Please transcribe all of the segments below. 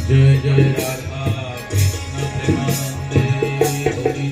जय जय राधा कृष्ण प्रेमानंदे हरि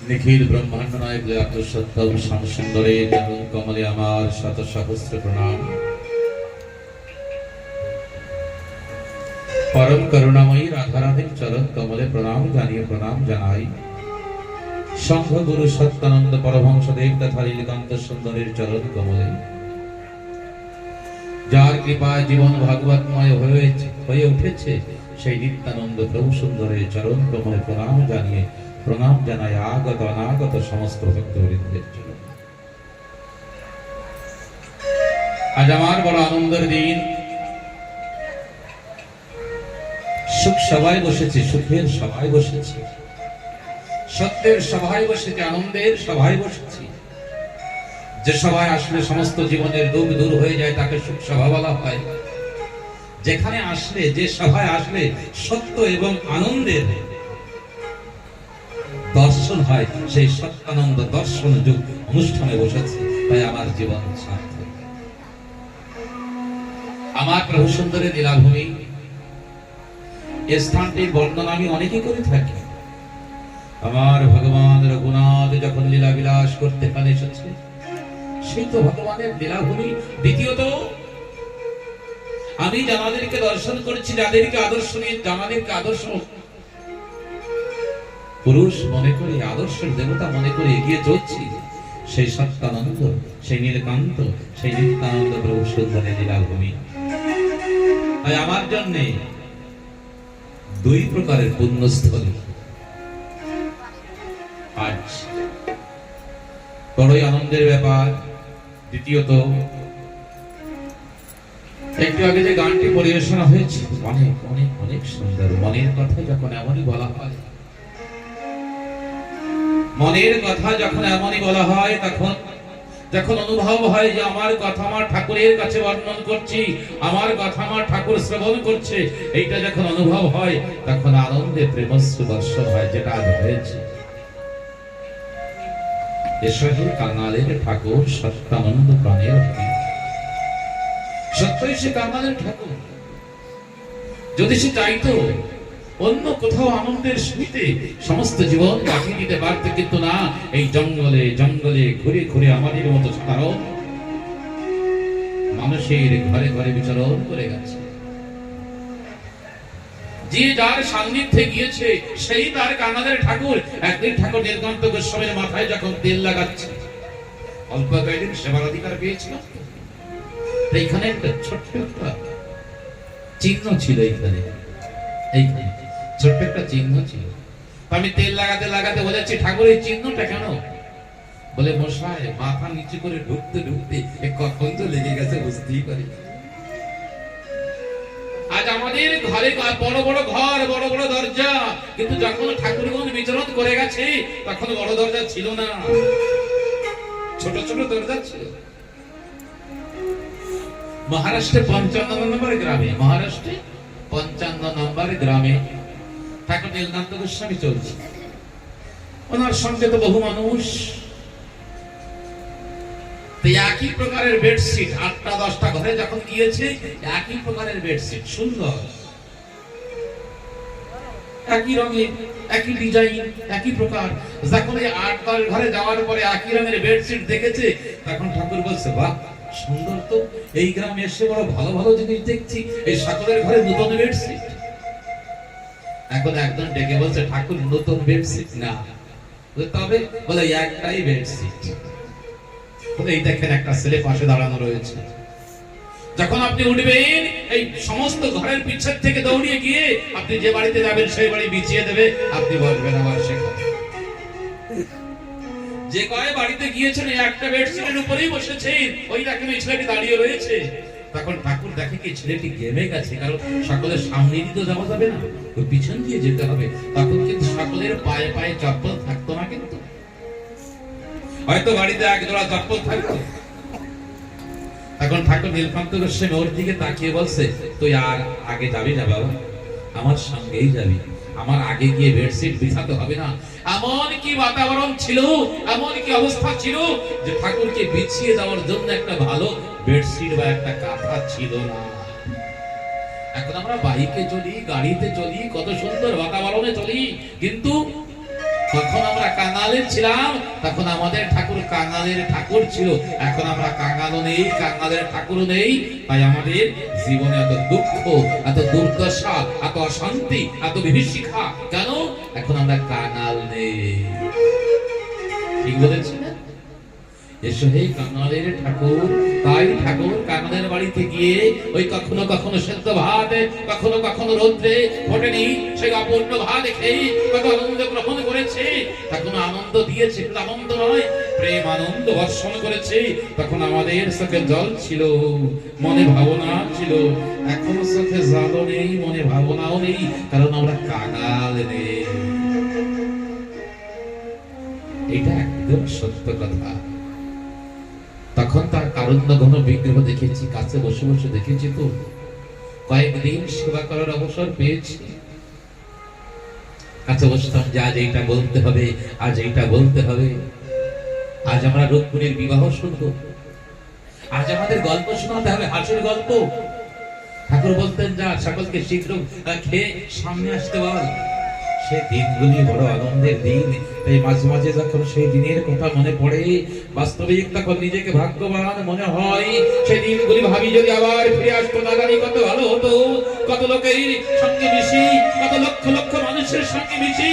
निखिल ब्रह्मांड नायक सत्यम श्याम सुंदरे चरण कमले आमार शत सहस्र प्रणाम। परम करुणामयी राधा राधे चरण कमले प्रणाम जानिए प्रणाम जानाई। संघ गुरु सत्यानंद परमहंस देव तथा नीलकांत सुंदरेर चरण कमले जार कृपाय जीवन भागवतमय হয়ে উঠেছে সেই নিত্যানন্দ প্রভু সুন্দরের চরণ কমলে প্রণাম জানিয়ে प्रणाम জানাই আগত অনাগত সমস্ত ভক্তবৃন্দের জন্য। আজ আমার বড় আনন্দের দিন। সুখ সভায় বসেছি, সুখের সভায় বসেছি, সত্যের সভায় বসেছি, আনন্দের সভায় বসেছি। যে সভায় আসলে সমস্ত জীবনের দুঃখ দূর হয়ে যায় তাকে সুখ সভা বলা হয়। যেখানে আসলে, যে সভায় আসলে সত্য এবং আনন্দের দর্শন হয় সেই সত্যানন্দ দর্শন যুগ অনুষ্ঠানে বসেছে। তাই আমার জীবন সার্থক। আমার প্রভু সুন্দরের লীলাভূমি এই স্থানটির বর্ণনা আমি অনেকই করে থাকি। আমার ভগবান রঘুনাথ যখন লীলা বিলাস করতে এখানে এসেছে সেই তো ভগবানের লীলাভূমি। দ্বিতীয়ত আমি যাদেরকে দর্শন করেছি, যাদেরকে আদর্শ নিয়ে, যাদেরকে আদর্শ পুরুষ মনে করে, আদর্শের দেবতা মনে করে এগিয়ে চলছি, সেই সত্যানন্দ, সেই নীলকান্ত, সেই নিত্যানন্দ প্রভু সুন্দরের লীলাভূমি। তাই আমার জন্য দুই প্রকারের পুণ্যস্থলী আজ বড়ই আনন্দের ব্যাপার। দ্বিতীয়ত একটু আগে যে গানটি পরিবেশনা হয়েছে অনেক অনেক অনেক সুন্দর। মনের কথা যখন এমনই বলা হয়, মনের কথা যখন এমনই বলা হয়, তখন যখন অনুভব হয় যে আমার কথা আমার ঠাকুরের কাছে বর্ণন করছি, আমার কথা আমার ঠাকুর শ্রবণ করছে, এইটা যখন অনুভব হয় তখন আনন্দে প্রেমশ্রু বর্ষণ হয়, যেটা আজ হয়েছে। এসে কাঙালের ঠাকুর সত্যানন্দ প্রাণের হরি। সত্যই সে কাঙালের ঠাকুর। যদি সে চাইতো অন্য কোথাও আনন্দের সুবিধে সমস্ত জীবন কাটিয়ে দিতে পারত, কিন্তু না, এই জঙ্গলে জঙ্গলে ঘুরে ঘুরে আমাদের মতো সাধারণ মানুষের ঘরে ঘরে বিচরণ করে গেছে। যে যার সান্নিধ্যে গিয়েছে সেই তার কাঙালের ঠাকুর। একদিন ঠাকুর নীলকান্ত গোস্বামীর মাথায় যখন তেল লাগাচ্ছে, অল্প কয়েকদিন সেবার অধিকার পেয়েছিল, এইখানে একটা ছোট্ট একটা চিহ্ন ছিল, এইখানে ছোট্ট একটা চিহ্ন ছিল। আমি তেল লাগাতে লাগাতে বলেছি, ঠাকুর এই চিহ্নটা কেন? বলে, মশাই মাথা নিচু করে ঢুকতে ঢুকতে কখন তো লেগে গেছে বুঝতেই পারি। আজ আমাদের ঘরে বড় বড় ঘর, বড় বড় দরজা, কিন্তু যখন ঠাকুরগণ বিচরণ করে গেছে তখন বড় দরজা ছিল না, ছোট ছোট দরজা ছিল। মহারাষ্ট্রে 55 নম্বর গ্রামে, মহারাষ্ট্রে 55 নম্বর গ্রামে ঠাকুর নীলকান্ত গোস্বামী চলছে। ওনার সঙ্গে তো বহু মানুষ। একই প্রকারের বেডশিট, 8টা-10টা ঘরে যখন গিয়েছে একই প্রকারের বেডশিট, সুন্দর, একই রঙের, একই ডিজাইন, একই প্রকার। যখন এই 8-10 ঘরে যাওয়ার পরে একই রঙের বেডশিট দেখেছে, তখন ঠাকুর বলছে, বাহ সুন্দর তো, এই গ্রামে এসে বড় ভালো ভালো জিনিস দেখছি, এই সকলের ঘরে নতুন বেডশিট। এখন একজন ডেকে বলছে, ঠাকুর নতুন বেডশিট না, তবে বলে একটাই বেডশিট। এই দেখেন একটা ছেলে পাশে দাঁড়ানো রয়েছে। যখন আপনি উঠবেন, এই সমস্ত ঘরের পিছন থেকে দৌড়িয়ে গিয়ে আপনি যে বাড়িতে যাবেন সেই বাড়ি বিছিয়ে দেবে, আপনি বসবেন আবার সেখানে। যে কয় বাড়িতে গিয়েছেন একটা বেডশিটের উপরেই বসেছেন, ওই দেখেন এই ছেলেটি দাঁড়িয়ে রয়েছে। তখন ঠাকুর দেখে কি ছেলেটি গেমে গেছে, কারণ সকলের সামনে দিয়ে তো যাওয়া যাবে না, ওই পিছন দিয়ে যেতে হবে। তখন কিন্তু সকলের পায়ে পায়ে চপ্পল থাকতো না, কিন্তু হয়তো বাড়িতে এক জোড়া চপ্পল থাকতো। এখন ঠাকুর নীলকান্ত গোস্বামী ওর দিকে তাকিয়ে বলছে, তুই আর আগে যাবি না বাবা, আমার সঙ্গেই যাবি, আমার আগে গিয়ে বেডশিট বিছাতে হবে না। এমন কি বাতাবরণ ছিল, এমন কি অবস্থা ছিল যে ঠাকুরকে বিছিয়ে যাওয়ার জন্য একটা ভালো বেডশিট বা একটা কাঁথা ছিল না। এখন আমরা বাইকে চলি, গাড়িতে চলি, কত সুন্দর বাতাবরণে চলি, কিন্তু তখন আমরা কাঙালের ছিলাম, তখন আমাদের ঠাকুর কাঙালের ঠাকুর ছিল। এখন আমরা কাঙালও নেই, কাঙালের ঠাকুরও নেই, তাই আমাদের জীবনে এত দুঃখ, এত দুর্দশা, এত অশান্তি, এত বিভীষিকা কেন? এখন আমরা কাঙাল নেই। ঠিক বলেছি না? এসো হে কাঙালের ঠাকুর। তাই ঠাকুর কাঙালের বাড়িতে গিয়ে ওই কখনো কখনো সেদ্ধ ভাত, কখনো কখনো রৌদ্রে ফোটেনি সেই অপূর্ণ ভাত খেয়ে কত আনন্দ গ্রহণ করেছে। তখন আনন্দ দিয়েছে, আনন্দ নয়, প্রেম আনন্দ বর্ষণ করেছে। তখন আমাদের চোখে জল ছিল, মনে ভাবনা ছিল। এখন চোখে জলও নেই, মনে ভাবনাও নেই, কারণ আমরা কাঙাল নেই। এটা একদম সত্য কথা। তখন তার কারণ্য ঘন বিগ্রহ দেখেছি, কাছে বসে বসে দেখেছি, তো কয়েকদিন সেবা করার অবসর পেয়েছি। কাছে বসতাম যে আজ এইটা বলতে হবে, আজ এইটা বলতে হবে। আজ আমরা রূপপুরের বিবাহ শুনবো, আজ আমাদের গল্প শোনাতে হবে, হাসির গল্প। ঠাকুর বলতেন, যা সকলকে শীঘ্র খেয়ে সামনে আসতে বল। সে দিনগুলি বড় আনন্দের দিন। তাই মাঝে মাঝে যখন সেই দিনের কথা মনে পড়ে, বাস্তবিক তখন নিজেকে ভাগ্যবান মনে হয়। সেই দিনগুলি ভাবি যদি আবার ফিরে আসতো না, জানি কত ভালো হতো। কত লোকের সঙ্গে মিশি, কত লক্ষ লক্ষ মানুষের সঙ্গে মিশি,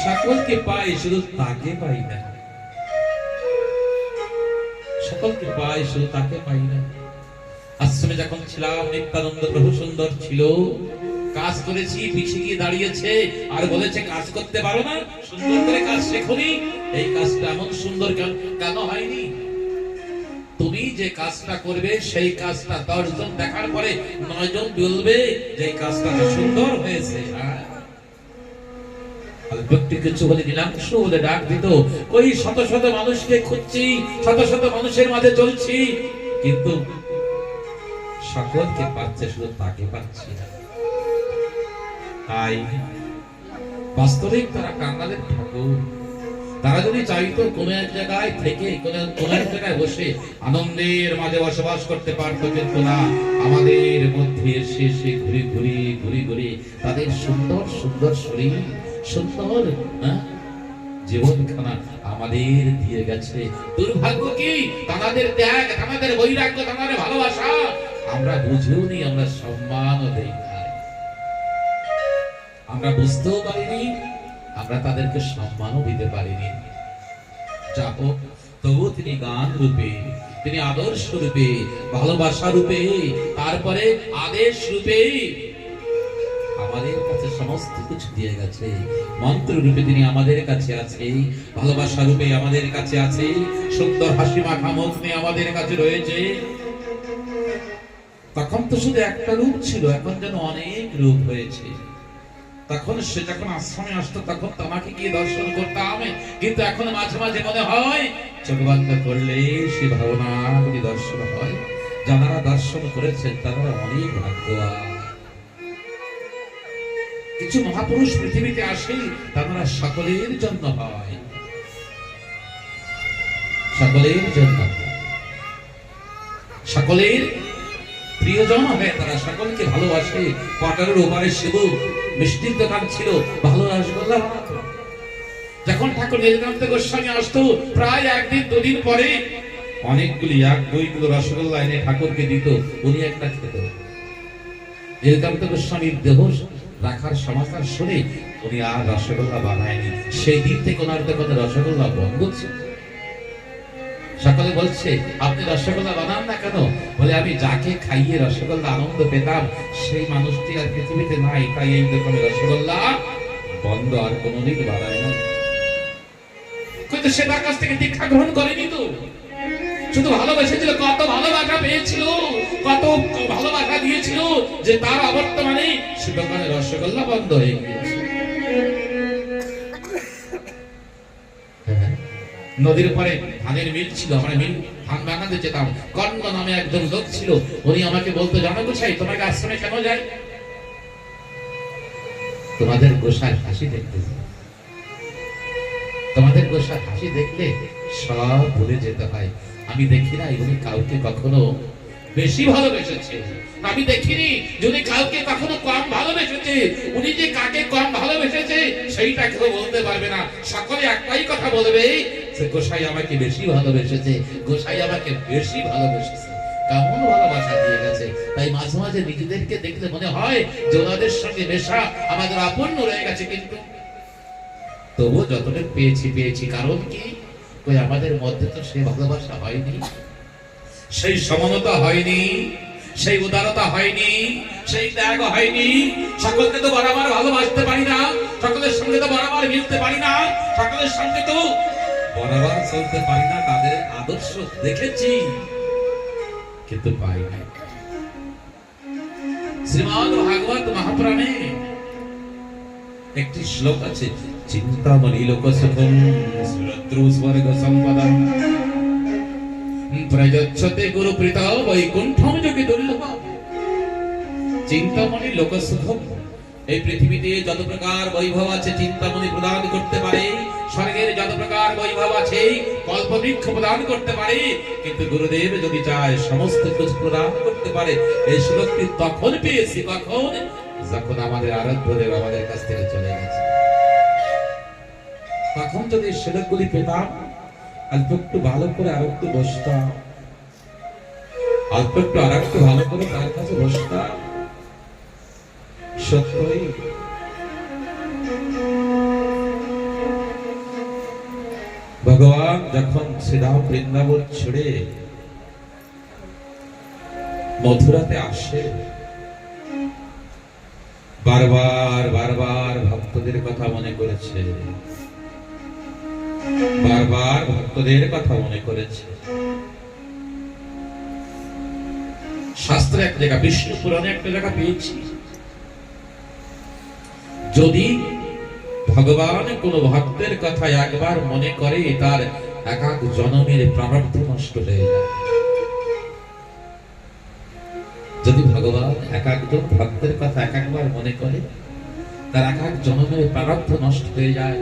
সকলকে পাই, শুধু তাকে পাই না। সকলকে পাই, শুধু তাকে পাই না। আশ্রমে যখন ছিলাম, নিত্যানন্দ প্রভু সুন্দর ছিল, কাজ করেছি, পিছিয়ে গিয়ে দাঁড়িয়েছে আর বলেছে, কাজ করতে পারো না, সুন্দর করে কাজ শেখনি। এই কাজটা এমন সুন্দর কেন হয়নি? তুমি যে কাজটা করবে সেই কাজটা 10 জন দেখার পরে 9 জন বলবে যে এই কাজটা সুন্দর হয়েছে। ব্যক্তি কিছু বলে নীলাংশ বলে ডাক দিত, ওই শত শত মানুষকে খুঁজছি, শত শত মানুষের মাঝে চলছি, কিন্তু সকলকে পাচ্ছে, শুধু তাকে পাচ্ছি না। তাই বাস্তবিক তারা কাঙালের ঠাকুর। তারা যদি চাইতো কোন এক জায়গায় থেকে, কোন এক জায়গায় বসে আনন্দের মাঝে বসবাস করতে পারতো, কিন্তু না, আমাদের মধ্যে এসে এসে ঘুরে ঘুরে ঘুরে ঘুরে তাদের সুন্দর সুন্দর শরীর, সুন্দর জীবনখানা আমাদের দিয়ে গেছে। দুর্ভাগ্য কি তাদের ত্যাগ, তাদের বৈরাগ্য, তাদের ভালোবাসা আমরা বুঝেও নি, আমরা সম্মানও দেই না, আমরা বুঝতেও পারিনি, আমরা তাদেরকে সম্মানও দিতে পারিনি। যা হোক, তবু তিনি গান রূপে, তিনি আদর্শ রূপে, ভালোবাসা রূপে, তারপরে আদেশ রূপে আমাদের কাছে সমস্ত কিছু দিয়ে গেছে। মন্ত্র রূপে তিনি আমাদের কাছে আছে, ভালোবাসা রূপে আমাদের কাছে আছে, সুন্দর হাসি মাখা মুখ নিয়ে আমাদের কাছে রয়েছে। তখন তো শুধু একটা রূপ ছিল, এখন যেন অনেক রূপ হয়েছে। তখন সে যখন আশ্রমে আসতো তখন তোমাকে গিয়ে দর্শন করতাম, কিন্তু এখন মাঝে মাঝে মনে হয় চোখ বন্ধ করলে সে ভাবনা যদি দর্শন হয়। যারা দর্শন করেছেন তারা অনেক ভাগ্যবান। কিছু মহাপুরুষ পৃথিবীতে আসে, তারা সকলের জন্য হয়, সকলের জন্য, সকলের প্রিয়জন হয়, তারা সকলকে ভালোবাসে। পাটারের ওপারে শিবু মিষ্টির দোকান ছিল, ভালো রসগোল্লা বানাতো। যখন ঠাকুর নীলকান্ত গোস্বামী আসতো, প্রায় একদিন দুদিন পরে অনেকগুলি 1-2 কিলো রসগোল্লা এনে ঠাকুরকে দিত, উনি একটা খেত। নীলকান্ত গোস্বামীর দেহ রাখার সমাচার শুনে উনি আর রসগোল্লা বানায়নি। সেই দিন থেকে ওনার দোকানে রসগোল্লা বন্ধ ছিল। সকলে বলছে আপনি রসগোল্লা বানান না কেন? বলে আমি যাকে খাইয়ে রসগোল্লা আনন্দ পেতাম সেই মানুষটি আর পৃথিবীতে নাই, তাই এই দোকানে রসগোল্লা বন্ধ, আর কোনদিন বানায় না। কিন্তু সে তার কাছ থেকে দীক্ষা গ্রহণ করেনি, তো শুধু ভালোবেসেছিল। কত ভালোবাসা পেয়েছিল, কত ভালোবাসা দিয়েছিল যে তার অবর্তমানে সে দোকানে রসগোল্লা বন্ধ হয়ে গিয়েছে। নদীর পরে ধানের মিল ছিল, আমরা মিল ধান বানাতে যেতাম। কর্ণ নামে একজন লোক ছিল, উনি আমাকে বলতো, জানো গোসাই তোমাকে আশ্রমে কেন যাই? তোমাদের গোসাই হাসি দেখতে, তোমাদের গোসাই হাসি দেখলে সব ভুলে যেতে হয়। আমি দেখি না উনি কাউকে কখনো বেশি ভালোবেসেছে, আমি দেখিনি যদি কাউকে কখনো কম ভালোবেসেছে। উনি যে কাকে কম ভালোবেসেছে সেইটা কেউ বলতে পারবে না। সকলে একটাই কথা বলবে, গোসাই আমাকে বেশি ভালোবেসেছে, গোসাই আমাকে বেশি ভালোবেসেছে। কেমন ভালোবাসা দিয়ে গেছে। তাই মাঝে মাঝে নিজেদেরকে দেখলে মনে হয় যে ওনাদের সঙ্গে মেশা আমাদের আপন রয়ে গেছে, কিন্তু তবুও যতটা পেয়েছি পেয়েছি। কারণ কি, ওই আমাদের মধ্যে তো সেই ভালোবাসা হয়নি, সেই সমানতা হয়নি, সেই উদারতা হয়নি, সেই ত্যাগ হয়নি। সকলকে তো বরাবর ভালোবাসতে পারি না, সকলের সঙ্গে তো বরাবর মিলতে পারি না, সকলের সঙ্গে তো বরাবর চলতে পারি না। তাদের আদর্শ দেখেছি কিন্তু পাই না। শ্রীমদ্ ভাগবত মহাপুরাণে একটি শ্লোক আছে, চিন্তামণি লোক সুখম শ্রোত্রু স্বর্গ সম্পদম প্রযচ্ছতে গুরু প্রীত বৈকুণ্ঠম যোগী দুর্লভ। চিন্তামণি লোক সুখম, এই পৃথিবীতে যত প্রকার বৈভব আছে চিন্তামণি প্রদান করতে পারে। স্বর্গের যত প্রকার বৈভব আছে কল্পবৃক্ষ প্রদান করতে পারে, কিন্তু গুরুদেব যদি চায় সমস্ত কিছু প্রদান করতে পারে। এই শ্লোকটি তখন পেয়েছি কখন, যখন আমাদের আরাধ্য দেব আমাদের কাছ থেকে চলে গেছে। তখন যদি শ্লোকগুলি পেতাম, অল্প একটু ভালো করে আর একটু বসতাম, অল্প একটু আর একটু ভালো করে তার কাছে বসতাম। সত্যই ভগবান যখন শ্রীরাম বৃন্দাবন ছেড়ে মথুরাতে আসে, বারবার বারবার ভক্তদের কথা মনে করেছে, বারবার ভক্তদের কথা মনে করেছে। শাস্ত্রে এক জায়গা, বিষ্ণু পুরাণে একটা জায়গা পেয়েছি, যদি ভগবান কোন ভক্তের কথা একবার মনে করে তার এক এক জন্মের প্রারব্ধ নষ্ট হয়ে যায়। যদি ভগবান এক একজন ভক্তের কথা এক একবার মনে করে তার এক এক জন্মের প্রারব্ধ নষ্ট হয়ে যায়।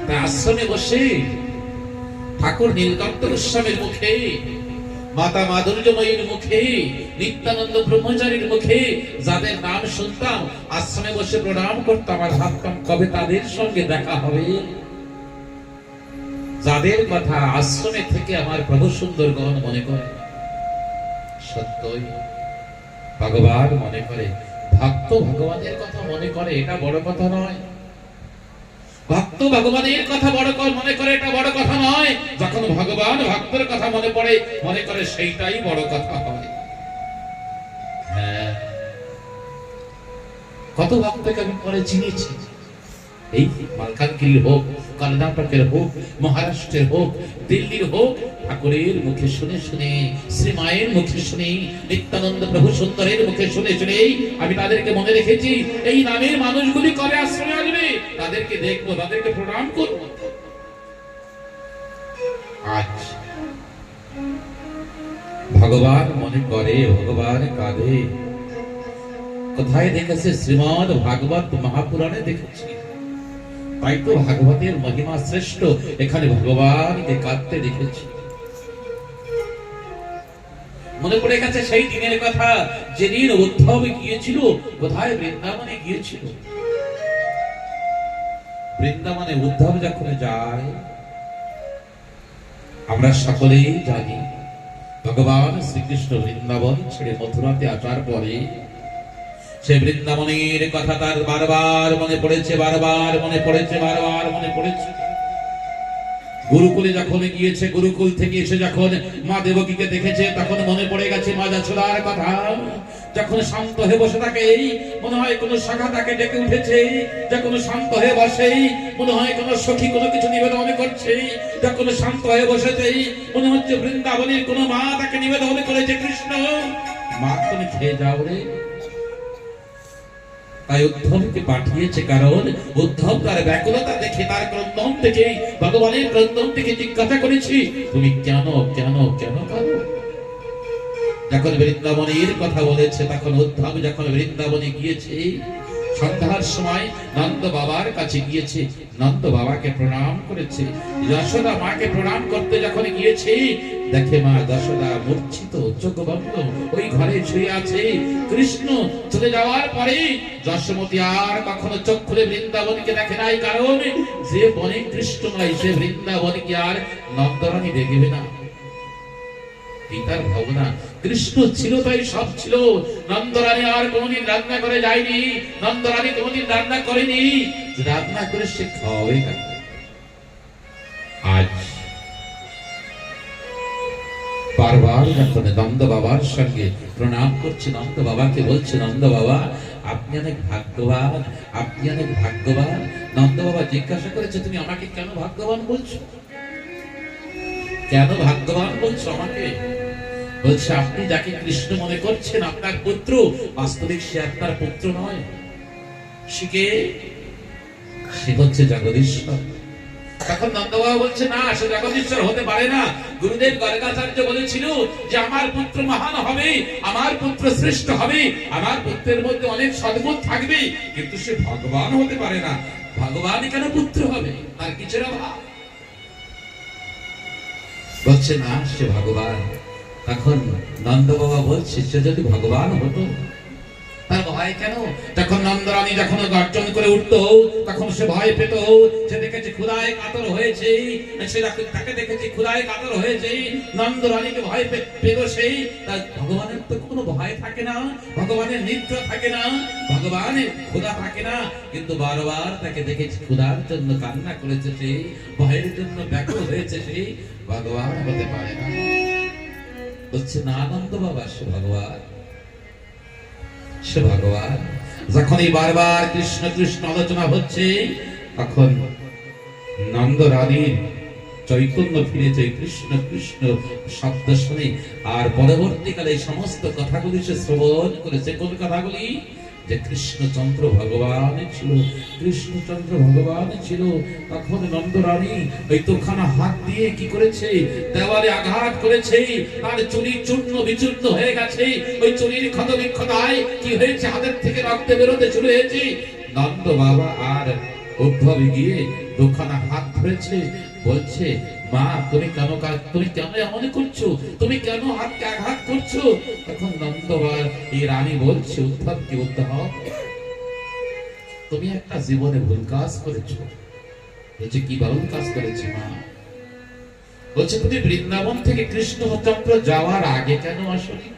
তার আশ্রমে বসে ঠাকুর নীলকণ্ঠ গোস্বামীর মুখে, মাতা মাধুর্যময়ীর মুখে, নিত্যানন্দ ব্রহ্মচারীর মুখে যাদের নাম শুনতাম, আশ্রমে বসে প্রণাম করতাম আর ভাবতাম কবে তাদের সঙ্গে দেখা হবে। যাদের কথা আশ্রমে থেকে আমার প্রভু সুন্দরগণ মনে করে, সত্যই ভগবান মনে করে, ভক্ত ভগবানের কথা মনে করে, এটা বড় কথা নয়। ভক্ত ভগবানের কথা বড় মনে করে, এটা বড় কথা নয়। যখন ভগবান ভক্তের কথা মনে করে সেইটাই বড় কথা হয়। হ্যাঁ, কত ভক্তকে আমি পরে চিনেছি, এই মালকানগিরির হোক, কর্ণাটকের হোক, মহারাষ্ট্রের হোক, দিল্লির হোক, ঠাকুরের মুখে শুনে শুনে, শ্রীমায়ের মুখে শুনে, নিত্যানন্দ প্রভু সুন্দরের মুখে শুনে শুনে আমি তাদেরকে মনে রেখেছি। এই নামের মানুষগুলি কবে আশ্রমে আসবে, তাদেরকে দেখবো, তাদেরকে প্রণাম করব। আজ ভগবান মনে করে, ভগবান কাঁদে। কোথায় দেখেছে? শ্রীমদ ভাগবত মহাপুরাণে দেখেছি। তাই তো ভাগবতের মহিমা শ্রেষ্ঠ, এখানে ভগবানকে কাঁদতে দেখেছি। মনে পড়ে গেছে সেই দিনের কথা, যেদিন উদ্ধব গিয়েছিল কোথায়? বৃন্দাবনে গিয়েছিল। বৃন্দাবনে উদ্ধব যখন যায়, আমরা সকলেই জানি ভগবান শ্রীকৃষ্ণ বৃন্দাবন ছেড়ে মথুরাতে আসার পরে সে বৃন্দাবনের কথা তার বারবার মনে পড়েছে, বারবার মনে পড়েছে, বারবার মনে পড়েছে। গুরুকুলে যখন গিয়েছে, গুরুকুল থেকে এসে যখন মা দেবকীকে দেখেছে, তখন মনে পড়ে গেছে মা যশোদার কথা। যখন শান্ত হয়ে বসে থাকে, মনে হয় কোন শাখা তাকে ডেকে উঠেছে। যখন শান্ত হয়ে বসে, মনে হয় কোন সখী কোনো কিছু নিবেদন করছে। যখন শান্ত হয়ে বসেছে, মনে হচ্ছে বৃন্দাবনের কোন মা তাকে নিবেদন করেছে, কৃষ্ণ মা তুমি খেয়ে যাও রে। তাই উদ্ধবকে পাঠিয়েছে, কারণ উদ্ধব তার ব্যাকুলতা দেখে, তার ক্রন্দন থেকে, ভগবানের ক্রন্দন থেকে জিজ্ঞাসা করেছি, তুমি কেন কেন কেন কাঁদো? যখন বৃন্দাবনের কথা বলেছে, তখন উদ্ধব যখন বৃন্দাবনে গিয়েছে, সন্ধ্যার সময় নন্দ বাবার কাছে গিয়েছে, নন্দ বাবাকে প্রণাম করেছে। যশোদা মাকে প্রণাম করতে যখন গিয়েছে, দেখে মা যশোদা মূর্ছিত, চোখ বন্ধ, ওই ঘরে শুয়ে আছে। কৃষ্ণ চলে যাওয়ার পরে যশোমতী আর কখনো চোখ খুলে বৃন্দাবনকে দেখে নাই, কারণ যে বনে কৃষ্ণ নাই, সে বৃন্দাবনকে আর নন্দরানী দেখবে না। পিতার ভাবনা, কৃষ্ণ ছিল তাই সব ছিল। নন্দরানী আর কোনদিন রান্না করে যায়নি, নন্দরানী কোনদিন রান্না করেনি, রান্না করে সে খাওয়াবে না। আজ বারবার যখন নন্দ বাবার সঙ্গে প্রণাম করছে, নন্দ বাবাকে বলছে, নন্দ বাবা আপনি অনেক ভাগ্যবান, আপনি অনেক ভাগ্যবান। নন্দ বাবা জিজ্ঞাসা করেছে, তুমি আমাকে কেন ভাগ্যবান বলছো? কেন ভাগ্যবান বলছো আমাকে? বলছে, আপনি যাকে কৃষ্ণ মনে করছেন আপনার পুত্র, বাস্তবিক সে আপনার পুত্র নয়। সে হচ্ছে জগদীশ্বর। তখন নন্দবাবা বলছে, না, সে জগদীশ্বর হতে পারে না। গুরুদেব গর্গাচার্য বলেছিল যে আমার পুত্র মহান হবে, আমার পুত্র শ্রেষ্ঠ হবে, আমার পুত্রের মধ্যে অনেক সদ্গুণ থাকবে, কিন্তু সে ভগবান হতে পারে না। ভগবান কেন পুত্র হবে? তার কিছুর অভাব। বলছে না, সে ভগবান। তখন নন্দ বাবা বলছে, সে যদি ভগবান হতো তার ভয় কেন? তখন নন্দরানী যখন গর্জন করে উঠতো, তখন সে ভয় পেত। সে দেখেছে ক্ষুধায় কাতর হয়েছে, সে তাকে দেখেছে ক্ষুধায় কাতর হয়েছে, নন্দরানীকে ভয় পেল। সেই তার ভগবানের তো কোনো ভয় থাকে না, ভগবানের নিদ্রা থাকে না, ভগবানের ক্ষুধা থাকে না, কিন্তু বারবার তাকে দেখেছে ক্ষুধার জন্য কান্না করেছে, সে ভয়ের জন্য ব্যাকুল হয়েছে, সে ভগবান হতে পারে না। বলছে না নন্দ বাবা, সে ভগবান, সে ভগবান। যখন এই বারবার কৃষ্ণ কৃষ্ণ আলোচনা হচ্ছে, তখন নন্দ রানীর চৈতন্য ফিরেছে, কৃষ্ণ কৃষ্ণ শব্দ শুনে। আর পরবর্তীকালে এই সমস্ত কথাগুলি সে শ্রবণ করেছে। কোন কথাগুলি? যে কৃষ্ণচন্দ্র ভগবান ছিল, কৃষ্ণচন্দ্র ভগবান ছিল। তখন নন্দরানী ওই দুখানা হাত দিয়ে কি করেছে? দেওয়ালে আঘাত করেছে, তার চুরি চূর্ণ বিচূর্ণ হয়ে গেছে। ওই চুরির ক্ষত বিক্ষতায় কি হয়েছে? হাতের থেকে রক্ত বেরোতে শুরু হয়েছে। নন্দ বাবা আর উদ্ধব গিয়ে দুখানা হাত ধরেছে, বলছে, মা তুমি কেন এমন করছো? তুমি কেন হাতকে আঘাত করছো? তখন নন্দবার এই রানী বলছে উদ্ধবকে, উদ্ধব তুমি একটা জীবনে ভুল কাজ করেছো। বলছে, কি ভুল কাজ করেছি মা? বলছে তুমি বৃন্দাবন থেকে কৃষ্ণচন্দ্র যাওয়ার আগে কেন আসনি?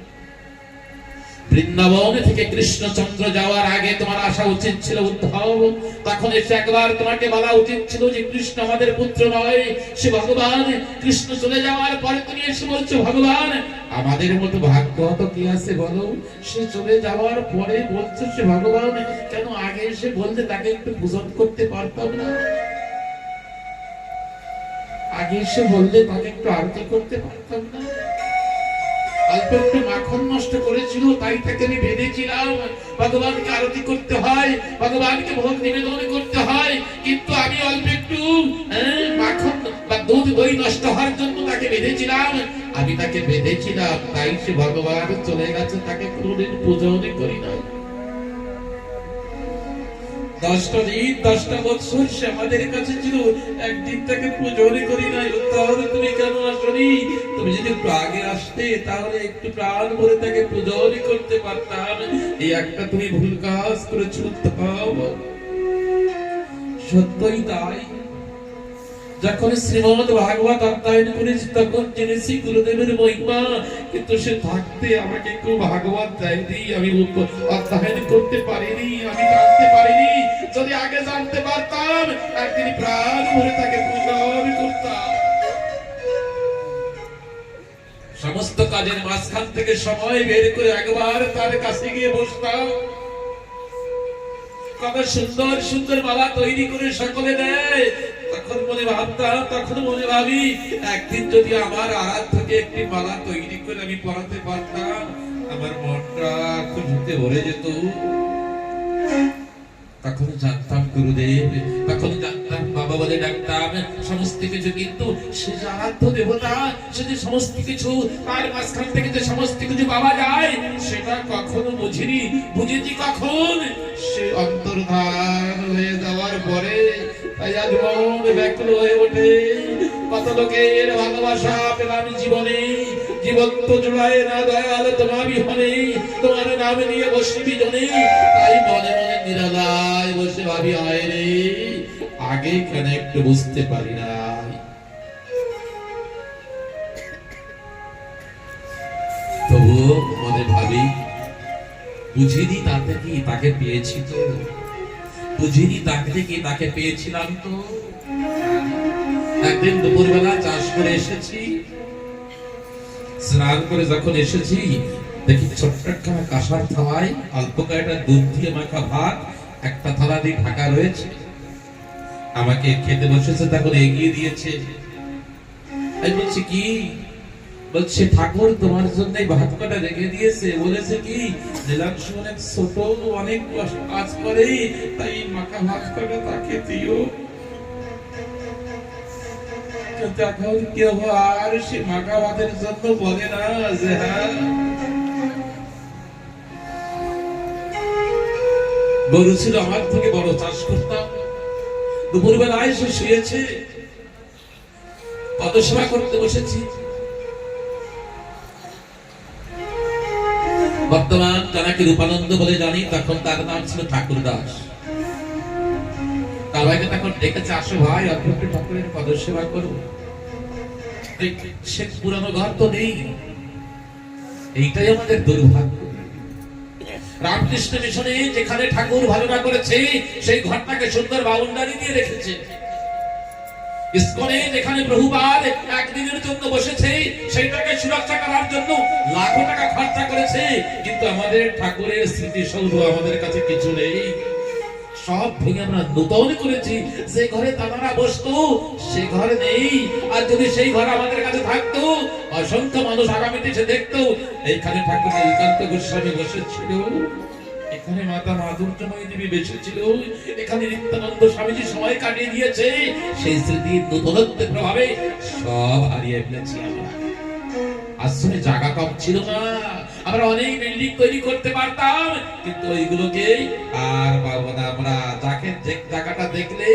বৃন্দাবন থেকে কৃষ্ণচন্দ্র যাওয়ার আগে তোমার আসা উচিত ছিল উদ্ধব। তখন এসে একবার তোমাকে বলা উচিত ছিল যে কৃষ্ণ আমাদের পুত্র নয়, সে ভগবান। কৃষ্ণ চলে যাওয়ার পরে তুমি এসে বলছো ভগবান। আমাদের মতো ভাগ্য তো কি আছে বলো? সে চলে যাওয়ার পরে বলছো সে ভগবান। কেন আগে এসে বলতে তাকে একটু পূজন করতে পারতাম না? আগে এসে বললে তাকে একটু আরতি করতে পারতাম না? অল্প একটু মাখন নষ্ট করেছিল, তাই তাকে আমি বেঁধেছিলাম। ভগবানকে আরতি করতে হয়, ভগবানকে ভোগ নিবেদন করতে হয়, কিন্তু আমি অল্প একটু মাখন বা দুধ দই নষ্ট হওয়ার জন্য তাকে বেঁধেছিলাম। আমি তাকে বেঁধেছিলাম, তাই সে ভগবান চলে গেছে, তাকে কোনোদিন পূজন করি না। 10টা দিন 10টা বছর সে আমাদের কাছে ছিল, একদিন তাকে পূজনই করি নাই। তাহলে তুমি কেন আসনি? তুমি যদি একটু আগে আসতে তাহলে একটু প্রাণ ভরে তাকে পূজনই করতে পারতাম। এই একটা তুমি ভুল কাজ করেছো উদ্ধব। সত্যই তাই। যখন শ্রীমদ ভাগবত অধ্যয়ন করেছি তখন জেনেছি গুরুদেবের মহিমা, কিন্তু সে থাকতে আমাকে কেউ ভাগবত দেয়নি, আমি অধ্যয়ন করতে পারিনি, আমি জানতে পারিনি। যদি আগে জানতে পারতাম একদিন প্রাণ ভরে তাকে পূজন করতাম। সমস্ত কাজের মাঝখান থেকে সময় বের করে একবার তার কাছে গিয়ে বসতাম। কত সুন্দর সুন্দর মালা তৈরি করে সকলে দেয়। তখন মনে ভাবতাম, তখন মনে ভাবি একদিন যদি আমার আরাধ্যকে একটি মালা তৈরি করে আমি পরাতে পারতাম, আমার মনটা খুশিতে ভরে যেত। তখন জানতাম গুরুদেব, তখন জানতাম বাবা বলে ডাকতাম সমস্ত কিছু, কিন্তু সে যে আরাধ্য দেবতা, সে যে সমস্ত কিছু, তার মাঝখান থেকে যে সমস্ত কিছু পাওয়া যায় সেটা কখনো বুঝিনি। বুঝেছি কখন? সে অন্তর্ধান হয়ে যাওয়ার পরে। তাই আজ মন ব্যাকুল হয়ে ওঠে। কত লোকের ভালোবাসা পেলাম জীবনে, জীবন তো জোড়ায় না দয়াল তোমার বিহনে, তোমার নাম নিয়ে বসে বিজনে। তাই মনে মনে নিরালায় বসে ভাবি হয় রে, আগে কেন একটু বুঝতে পারি না। তবুও মনে ভাবি বুঝিনি তাতে কি তাকে পেয়েছি তো, বুঝিনি তাকে কি তাকে পেয়েছিলাম তো। একদিন দুপুরবেলা চাষ করে এসেছি, স্নান করে যখন এসেছি দেখি ছোট্ট একটা কাঁসার থালায় অল্প কয়েকটা দুধ দিয়ে মাখা ভাত একটা থালা দিয়ে ঢাকা রয়েছে। আমাকে খেতে বসেছে, তখন এগিয়ে দিয়েছে। আমি বলছি কি? বলছে ঠাকুর তোমার জন্য ভাত কটা রেখে দিয়েছে, বলেছে কি নীলাংশু অনেক ছোট, অনেক কাজ করে, তাই মাখা ভাত কটা তাকে দিও। এখন কেউ আর সে মাখা ভাতের জন্য বলে না যে হ্যাঁ। গরু ছিল আমার থেকে বড়, চাষ করতাম। দুপুরবেলায় সে শুয়েছে, পদসেবা করতে বসেছি। বর্তমান তাকে রূপানন্দ বলে জানি, তখন তার নাম ছিল ঠাকুর দাস। কালাইকে তখন ডেকেছে, আসো ভাই অদ্ভুত ঠাকুরের পদসেবা করো। সে পুরানো ঘর তো নেই, এইটাই আমাদের দুর্ভাগ্য। রামকৃষ্ণ মিশনে যেখানে ঠাকুর ভাবনা করেছে সেই ঘরটাকে সুন্দর বাউন্ডারি দিয়ে রেখেছে। ইসকনে যেখানে প্রভুপাদ একদিনের জন্য বসেছে সেইটাকে সুরক্ষা করার জন্য লাখো টাকা খরচা করেছে, কিন্তু আমাদের ঠাকুরের স্মৃতিসৌধ আমাদের কাছে কিছু নেই। সব ভেঙে আমরা নতুন করেছি। যে ঘরে তারা বসতো সে ঘর নেই, আর যদি সেই ঘর আমাদের কাছে থাকতো অসংখ্য মানুষ আগামীতে এসে দেখতো এইখানে ঠাকুর নীলকান্ত গোস্বামী বসেছিল, এখানে মাতা মাধুর্যময়ী দেবী বেঁচেছিল, এখানে নিত্যানন্দ স্বামীজি সময় কাটিয়ে দিয়েছে। সেই স্মৃতির নতুনত্বের প্রভাবে সব হারিয়ে ফেলেছি আমরা। আশ্রমে জায়গা কম ছিল না, আমরা অনেক বিল্ডিং তৈরি করতে পারতাম, কিন্তু ওইগুলোকে আর পাবো না আমরা। যাকে জায়গাটা দেখলে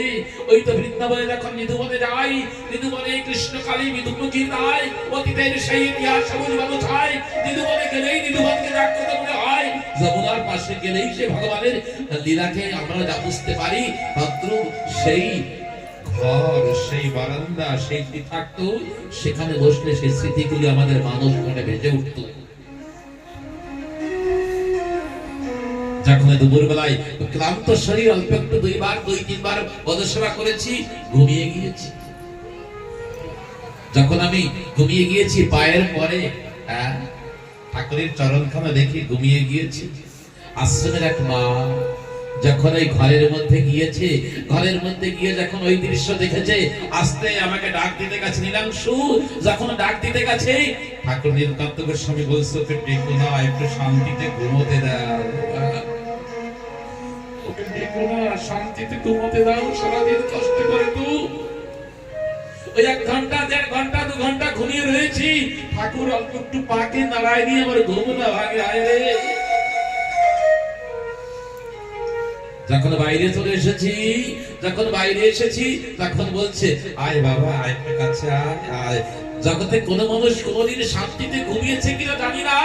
ওই তো বৃন্দাবনে যখন নিধুবনে যাই, নিধুবনে কৃষ্ণকালী বিধুমুখী রায় অতীতের সেই ইতিহাস সবুজ বালু ছায়। নিধুবনে গেলেই নিধুবনকে জাগ্রত মনে হয়, যমুনার পাশে গেলেই সে ভগবানের লীলাকে আমরা যা বুঝতে পারি। মাত্র সেই ঘর, সেই বারান্দা, সেই থাকতো, সেখানে বসলে সেই স্মৃতিগুলি আমাদের মানুষ মনে ভেসে উঠত। যখন দুপুর বেলায় ক্লান্ত শরীর অল্প একটু দুই তিনবার পদসেবা করেছি, ঘুমিয়ে গিয়েছি। যখন আমি ঘুমিয়ে গিয়েছি পায়ের পরে ঠাকুরের চরণখানা দেখে ঘুমিয়ে গিয়েছি। আশ্রমের এক মা যখন ওই ঘরের মধ্যে গিয়েছে, ঘরের মধ্যে গিয়ে যখন ওই দৃশ্য দেখেছে, আস্তে আমাকে ডাক দিতে গেছে, নীলাংশু। যখন ডাক দিতে গেছে, ঠাকুর নীলকান্ত গোস্বামী বলছে, ওকে ডেকো না, একটু শান্তিতে ঘুমোতে দাও, ওকে ডেকো না, শান্তিতে ঘুমোতে দাও, সারাদিন কষ্ট করে তো। ওই 1 ঘন্টা 1.5 ঘন্টা 2 ঘন্টা ঘুমিয়ে রয়েছি, ঠাকুর অল্প একটু পাকে নাড়ায় নিয়ে আমার ঘুম না ভাঙে। আয় রে, যখন বাইরে চলে এসেছি, তখন বলছে, আয় বাবা, আয় কাছে আয়। জগতে কোন মানুষ কোনদিন শান্তিতে ঘুমিয়েছে কিনা জানি না,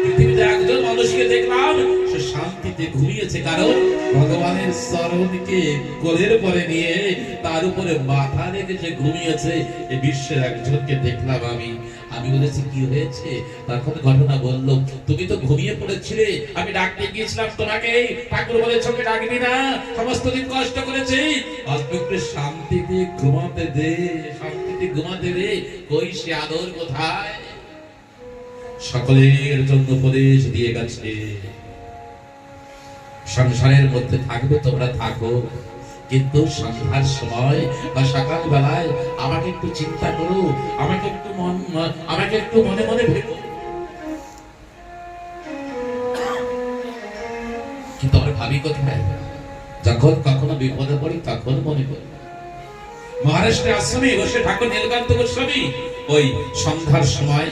পৃথিবীতে একজন মানুষকে দেখলাম সে শান্তিতে ঘুমিয়েছে, কারণ ভগবানের চরণকে কোলের পরে নিয়ে তার উপরে মাথা রেখে সে ঘুমিয়েছে। এই বিশ্বের একজনকে দেখলাম আমি বলেছি, কি হয়েছে? তখন ঘটনা বলল, তুমি তো ঘুমিয়ে পড়েছিলে, আমি ডাকতে গিয়েছিলাম তোমাকে, ঠাকুর বলেছে ওকে ডাকবি না, সমস্ত দিন কষ্ট করেছি, অল্প একটু শান্তিতে ঘুমাতে দে, শান্তিতে ঘুমাতে দে। কই সে আদর কোথায়? সকলের জন্য উপদেশ দিয়ে গেছে, সংসারের মধ্যে থাকবে তোমরা থাকো, কিন্তু সন্ধ্যার সময় বা সকাল বেলায় আমাকে একটু চিন্তা করো, আমাকে একটু মনে মনে ভেবো। কিন্তু আমরা ভাবি কোথায়? যখন কখনো বিপদে পড়ি তখন মনে করি। মহারাষ্ট্রে আশ্রমে বসে ঠাকুর নীলকান্ত গোস্বামী ওই সন্ধ্যার সময়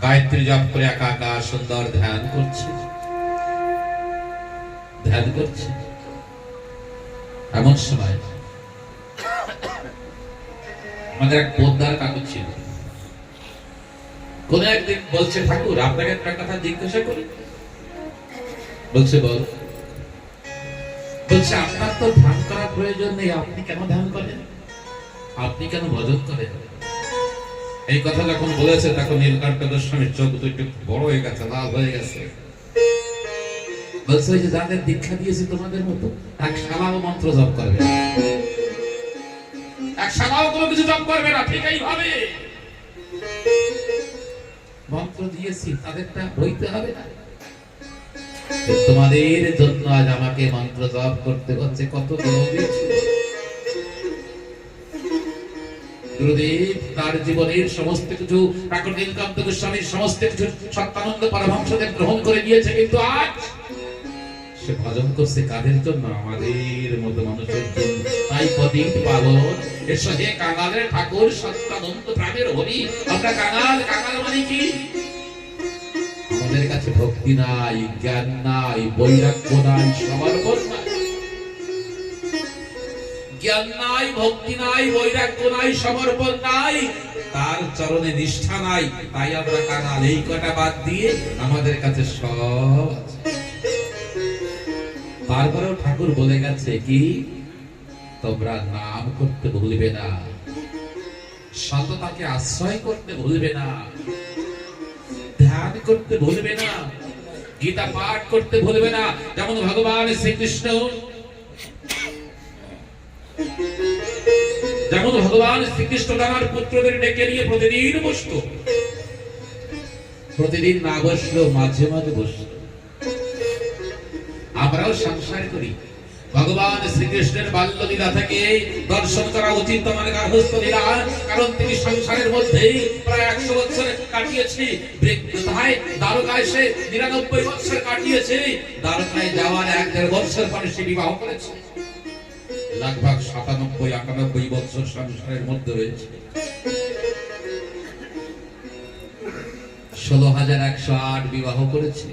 গায়ত্রী জপ করে একা একা সুন্দর ধ্যান করছে। এমন সময় আমাদের এক পোদ্দার কাকু ছিল, কোন একদিন বলছে, ঠাকুর আপনাকে একটা কথা জিজ্ঞাসা করি। বলছে, বল। বলছে, আপনার তো ধ্যান করার প্রয়োজন নেই, আপনি কেন ধ্যান করেন, আপনি কেন ভজন করেন? এই কথা যখন বলেছে, তখন নীলকান্ত গোস্বামীর চোখ দুটো বড় হয়ে গেছে, লাল হয়ে গেছে। বলছে, ওই যে যাদের দীক্ষা দিয়েছি তোমাদের মতো, এক শালাও মন্ত্র জপ করবে না, এক শালাও কোনো কিছু জপ করবে না, ঠিক এইভাবে মন্ত্র দিয়েছি, তাদেরটা বইতে হবে না। তোমাদের জন্য আজ আমাকে মন্ত্র জপ করতে হচ্ছে। কত গুরুদেব তার জীবনের সমস্ত কিছু ঠাকুর নীলকান্ত গোস্বামীর সমস্ত কিছু সত্যানন্দ পরমহংসদেব গ্রহণ করে নিয়েছে, কিন্তু আজ সে ভজন করছে কাদের জন্য? আমাদের মতো মানুষের জন্য। তাই প্রদীপ পালন, এসো হে কাঙালের ঠাকুর সত্যানন্দ প্রাণের হরি। আমরা কাঙাল মানে কি? আমাদের কাছে ভক্তি নাই, জ্ঞান নাই, বৈরাগ্য নাই, সমর্পণ নাই। জ্ঞান নাই, ভক্তি নাই, বৈরাগ্য নাই, সমর্পণ নাই, তার চরণে নিষ্ঠা নাই, তাই আমরা কাঙাল। এই কটা বাদ দিয়ে আমাদের কাছে সব আছে। তারপরেও ঠাকুর বলে গেছে কি, তোমরা নাম করতে ভুলবে না, সততাকে আশ্রয় করতে ভুলবে না, ধ্যান করতে ভুলবে না, গীতা পাঠ করতে ভুলবে না। যেমন ভগবান শ্রীকৃষ্ণ তার পুত্রদের ডেকে নিয়ে প্রতিদিন বসতো, প্রতিদিন না বসলেও মাঝে মাঝে বসতো। আমরাও সংসার করি, ভগবান শ্রীকৃষ্ণের বাল্য লীলা থেকে দর্শন করা উচিত তোমার গার্হস্থ্য লীলা, কারণ তিনি সংসারের মধ্যে প্রায় 100 বছর কাটিয়েছে। দ্বারকায় সে 99 বছর কাটিয়েছে। দ্বারকায় যাওয়ার 1-1.5 বছর পরে সে বিবাহ করেছে। लगभग 97-98 বছর সংসারের মধ্যে রয়েছে। 16,108 বিবাহ করেছে।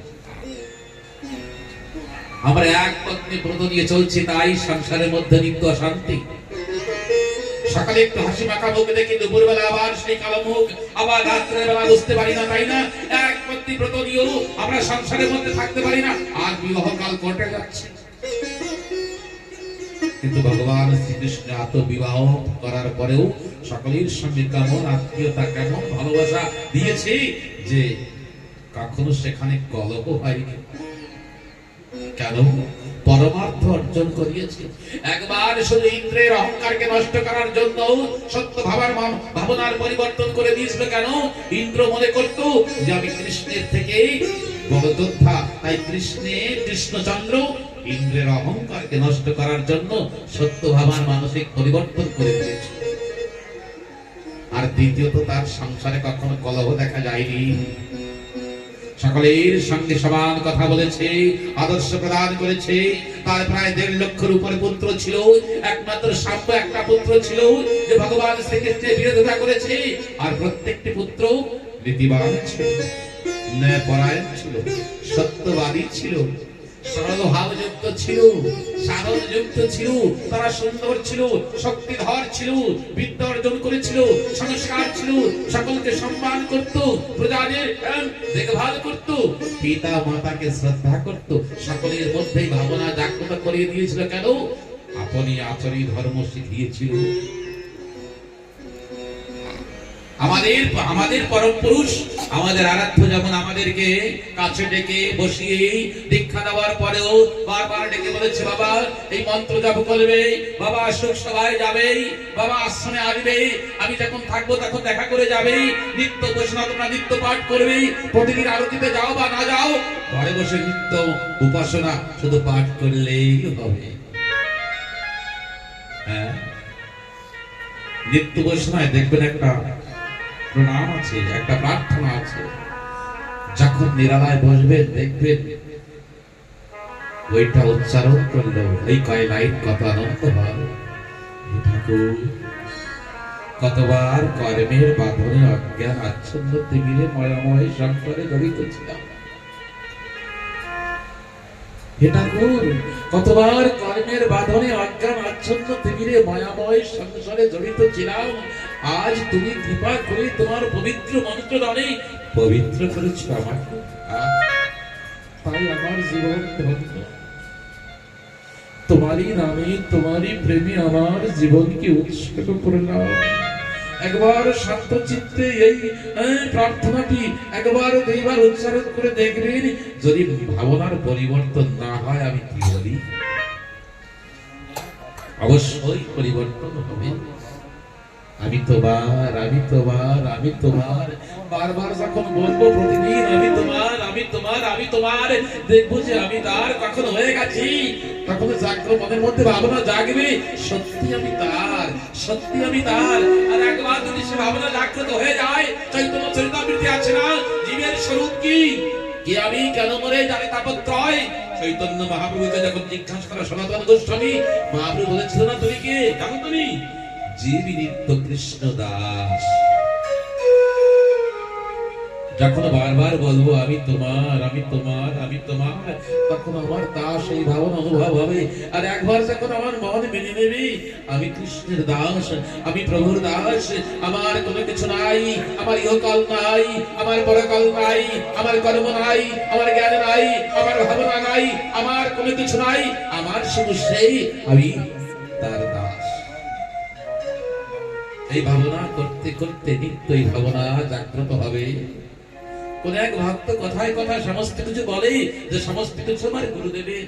আমরা এক পত্নী ব্রত নিয়ে চলছি, তাই সংসারের মধ্যে নিত্য অশান্তি। সকালে একটু হাসি মাখা মুখ দেখি, দুপুরবেলা আবার সেই কালো মুখ, আবার রাত্রের বেলা বুঝতে পারি না, তাই না? এক পত্নী ব্রত নিয়েও আমরা সংসারের মধ্যে থাকতে পারি না। আজ বিবাহ কাল ঘটে যাচ্ছে। কিন্তু ভগবান শ্রীকৃষ্ণ আত্মবিবাহ করার পরেও সকলের সঙ্গে কেমন আত্মীয়তা, কেমন ভালোবাসা দিয়েছে যে কখনো সেখানে কলহ হয়নি। কেন? পরমার্থ অর্জন করিয়েছে। একবার শুধু ইন্দ্রের অহংকারকে নষ্ট করার জন্য সত্য ভাবনার পরিবর্তন করে দিয়েছিল। কেন? ইন্দ্র মনে করত যে আমি কৃষ্ণের থেকে বড় যোদ্ধা, তাই কৃষ্ণচন্দ্র ইন্দ্রের অহংকারকে নষ্ট করার জন্য সত্য ভাবার মানসিক পরিবর্তন করে দিয়েছে। আর দ্বিতীয়ত, তার সংসারে কখনো কলহ দেখা যায়নি। সকলের সঙ্গে সমান কথা বলেছে, আদর্শ প্রদান করেছে। তার প্রায় 1.5 লক্ষের উপরে পুত্র ছিল। একমাত্র সাম্য একটা পুত্র ছিল যে ভগবান শ্রীকৃষ্ণের বিরোধিতা করেছে। আর প্রত্যেকটি পুত্র নীতিবান ছিল, ন্যায়পরায়ণ ছিল, সত্যবাদী ছিল, সরল ভাবযুক্ত ছিল, সাধনযুক্ত ছিল। তারা সুন্দর ছিল, শক্তিধর ছিল, বিদ্যা অর্জন করেছিল, সংস্কার ছিল, সকলকে সম্মান করত, প্রজাদের দেখভাল করত, পিতা মাতাকে শ্রদ্ধা করত। সকলের মধ্যেই ভাবনা জাগ্রত করিয়ে দিয়েছিল। কেন? আপনি আচরণ ধর্ম শিখিয়েছিল। আমাদের পরম পুরুষ, আমাদের আরাধ্য যেমন আমাদেরকে কাছে ডেকে বসিয়ে দীক্ষা দেওয়ার পরেও বারবার ডেকে বলেছে, বাবা এই মন্ত্র জপ করবে, বাবা সুখ সভায় যাবে, বাবা আশ্রমে আসবে, আমি যখন থাকবো তখন দেখা করে যাবে, নিত্য উপাসনা তোমরা নিত্য পাঠ করবে, প্রতিদিন আরতিতে যাও বা না যাও, ঘরে বসে নিত্য উপাসনা শুধু পাঠ করলেই হবে। হ্যাঁ, নিত্য উপাসনায় দেখবেন একটা প্রণাম আছে, একটা প্রার্থনা আছে। যখন নিরালায় বসবেন দেখবেন ওইটা উচ্চারণ করলো এই কয় লাইন কত আনন্দ হয়। ঠাকুর, কতবার কর্মের বাঁধনে অজ্ঞান আচ্ছন্ন তিমিরে ময়াময় সংসারে জড়িত ছিলাম। হে ঠাকুর, কতবার কর্মের বাঁধনে অজ্ঞান আচ্ছন্ন তিমিরে মায়াময় সংসারে জড়িত ছিলাম। আজ তুমি কৃপা করে তোমার পবিত্র মন্ত্র দানে পবিত্র করেছ আমাকে। তাই আমার জীবন ধন্য। তোমারই নামে, তোমারই প্রেমে আমার জীবনকে উৎসর্গ করলাম। একবার শান্ত চিত্তে এই প্রার্থনাটি একবার 2বার উচ্চারণ করে দেখবেন। যদি ভাবনার পরিবর্তন না হয়, আমি কি বলি, অবশ্যই পরিবর্তন হবে। আমি তোমার, আমি তোমার, আমি তোমার, বারবার যখন বলবো প্রতিদিন আমি তোমার, আমি তোমার, আমি তোমার, দেখবো যে আমি তার কখন হয়ে গেছি। তখন জাগ্রত মনের মধ্যে ভাবনা জাগবে, সত্যি আমি তার, সত্যি আমি তার। আর একবার যদি সে ভাবনা জাগ্রত হয়ে যায়, চৈতন্য চরিতামৃতে আছে না, জীবের স্বরূপ কি, কি আমি কেন মরে জানে তাপত্রয়। চৈতন্য মহাপ্রভুকে যখন জিজ্ঞাসা করা সনাতন গোস্বামী, মহাপ্রভু বলেছিল না, তুমি কে জানো? তুমি জীবী নিত্য কৃষ্ণ দাস। যখন বারবার বলবো আমি তোমার, আমি তোমার, আমি তোমার, তখন আমার দাস এই ভাবনা অনুভব হবে। আর একবার যখন আমার মন মেনে নেবে আমি কৃষ্ণের দাস, আমি প্রভুর দাস, আমার কোনো কিছু নাই, আমার ইহকাল নাই, আমার পরকাল নাই, আমার কর্ম নাই, আমার জ্ঞান নাই, আমার ভাবনা নাই, আমার কোনো কিছু নাই, আমার শুধু সেই আমি তার দাস। এই ভাবনা করতে করতে নিত্যই ভাবনা জাগ্রত হবে। কোন এক ভক্ত কথায় কথায় সমস্ত কিছু বলে যে সমস্ত কিছু আমার গুরুদেবের,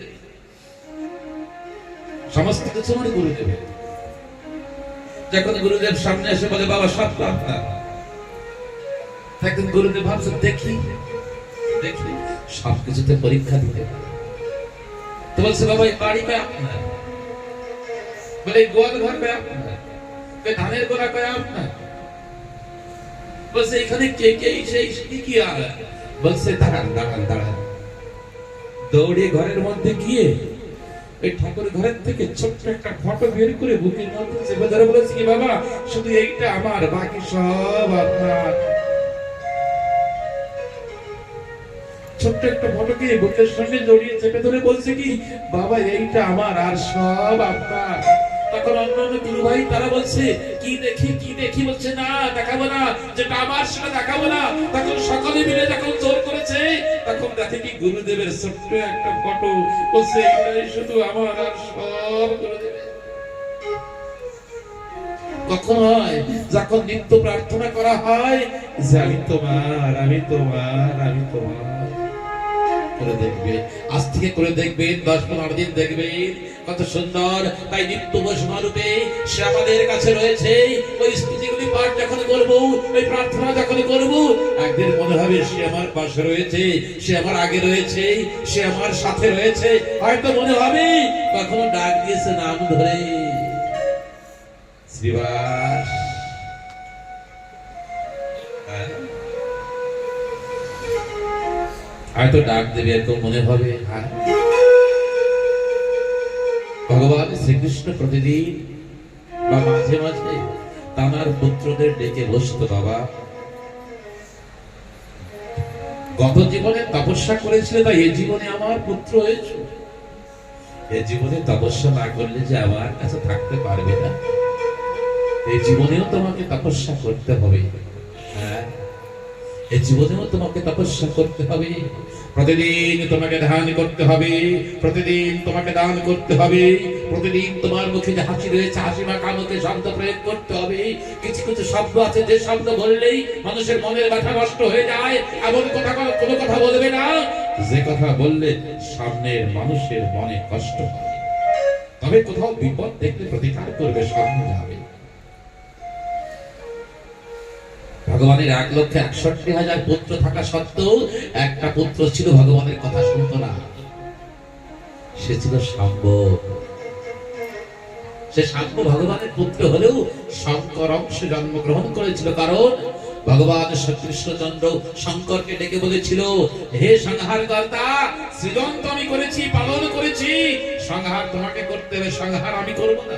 সমস্ত কিছু আমার গুরুদেবের। যখন গুরুদেব সামনে এসে বলে বাবা সব আপনার, তখন গুরুদেব ভাবছে দেখি দেখি সবকিছুতে পরীক্ষা দিতে পারে। তো বলছে বাবা এই বাড়ি পে আপনার, বলে গোয়াল ঘর পে আপনার, ধানের গোলা পে আপনার, বলছে এখানে কে কে সেই কি আর, বলছে দাঁড়ান দাঁড়ান দাঁড়ান। দৌড়ে ঘরের মধ্যে গিয়ে ওই ঠাকুর ঘরের থেকে ছোট্ট একটা ফটো বের করে বুকের মধ্যে চেপে ধরে বলেছে কি বাবা শুধু এইটা আমার, বাকি সব আপনার। ছোট্ট একটা ফটোকে বুকের সঙ্গে জড়িয়ে চেপে ধরে বলছে কি বাবা এইটা আমার আর সব আপনার। তখন অন্যান্য গুরু ভাই তারা বলছে কি দেখি কি দেখি, বলছে না দেখাবো না, যেটা আমার সেটা দেখাবো না। তখন সকলে মিলে যখন জোর করেছে তখন দেখে কি গুরুদেবের ছোট্ট একটা ফটো, বলছে এটাই শুধু আমার আর সব গুরুদেবের। কখন হয়? যখন নিত্য প্রার্থনা করা হয় যে আমি তোমার, আমি তোমার, আমি তোমার। করে দেখবে, আজ থেকে করে দেখবেন, 10-15 দিন দেখবেন কত সুন্দর। তাই নিত্য বৈষ্ণব রূপে সে আমাদের কাছে রয়েছে। ওই স্তুতিগুলি পাঠ যখন করবো, ওই প্রার্থনা যখন করবো, একদিন মনে হবে সে আমার পাশে রয়েছে, সে আমার আগে রয়েছে, সে আমার সাথে রয়েছে। হয়তো মনে হবে কখনো ডাক দিয়েছে নাম ধরে, শ্রীবাস। হয়তো ডাক দেবে, এরকম মনে হবে। ভগবান শ্রীকৃষ্ণ প্রতিদিন বা মাঝে মাঝে তাঁর পুত্রদের ডেকে বসতো, বাবা গত জীবনে তপস্যা করেছিলে, তাই এই জীবনে আমার পুত্র হয়েছে। এই জীবনে তপস্যা না করলে যে আমার কাছে থাকতে পারবে না, এই জীবনেও তোমাকে তপস্যা করতে হবে। হ্যাঁ, এই জীবনেও তোমাকে তপস্যা করতে হবে। প্রতিদিন তোমাকে ধ্যান করতে হবে, প্রতিদিন তোমাকে দান করতে হবে, প্রতিদিন তোমার মুখে যে হাসি রয়েছে, হাসি মাখা মুখে শব্দ প্রয়োগ করতে হবে। কিছু কিছু শব্দ আছে যে শব্দ বললেই মানুষের মনের ব্যথা নষ্ট হয়ে যায়। এমন কথা কোনো কথা বলবে না যে কথা বললে সামনের মানুষের মনে কষ্ট হয়। তবে কোথাও বিপদ দেখলে প্রতিকার করবে, সামনে যাবে। ভগবানের 1,61,000 পুত্র থাকা সত্ত্বেও একটা পুত্র ছিল ভগবানের কথা শুনতো না, সে ছিল শাম্ব। সে শাম্ব ভগবানের পুত্র হলেও শঙ্কর অংশে জন্মগ্রহণ করেছিল। কারণ ভগবান শ্রীকৃষ্ণচন্দ্র শঙ্করকে ডেকে বলেছিল, হে সংহার কর্তা, সৃজন তো আমি করেছি, পালন করেছি, সংহার তোমাকে করতে হবে, সংহার আমি করব না।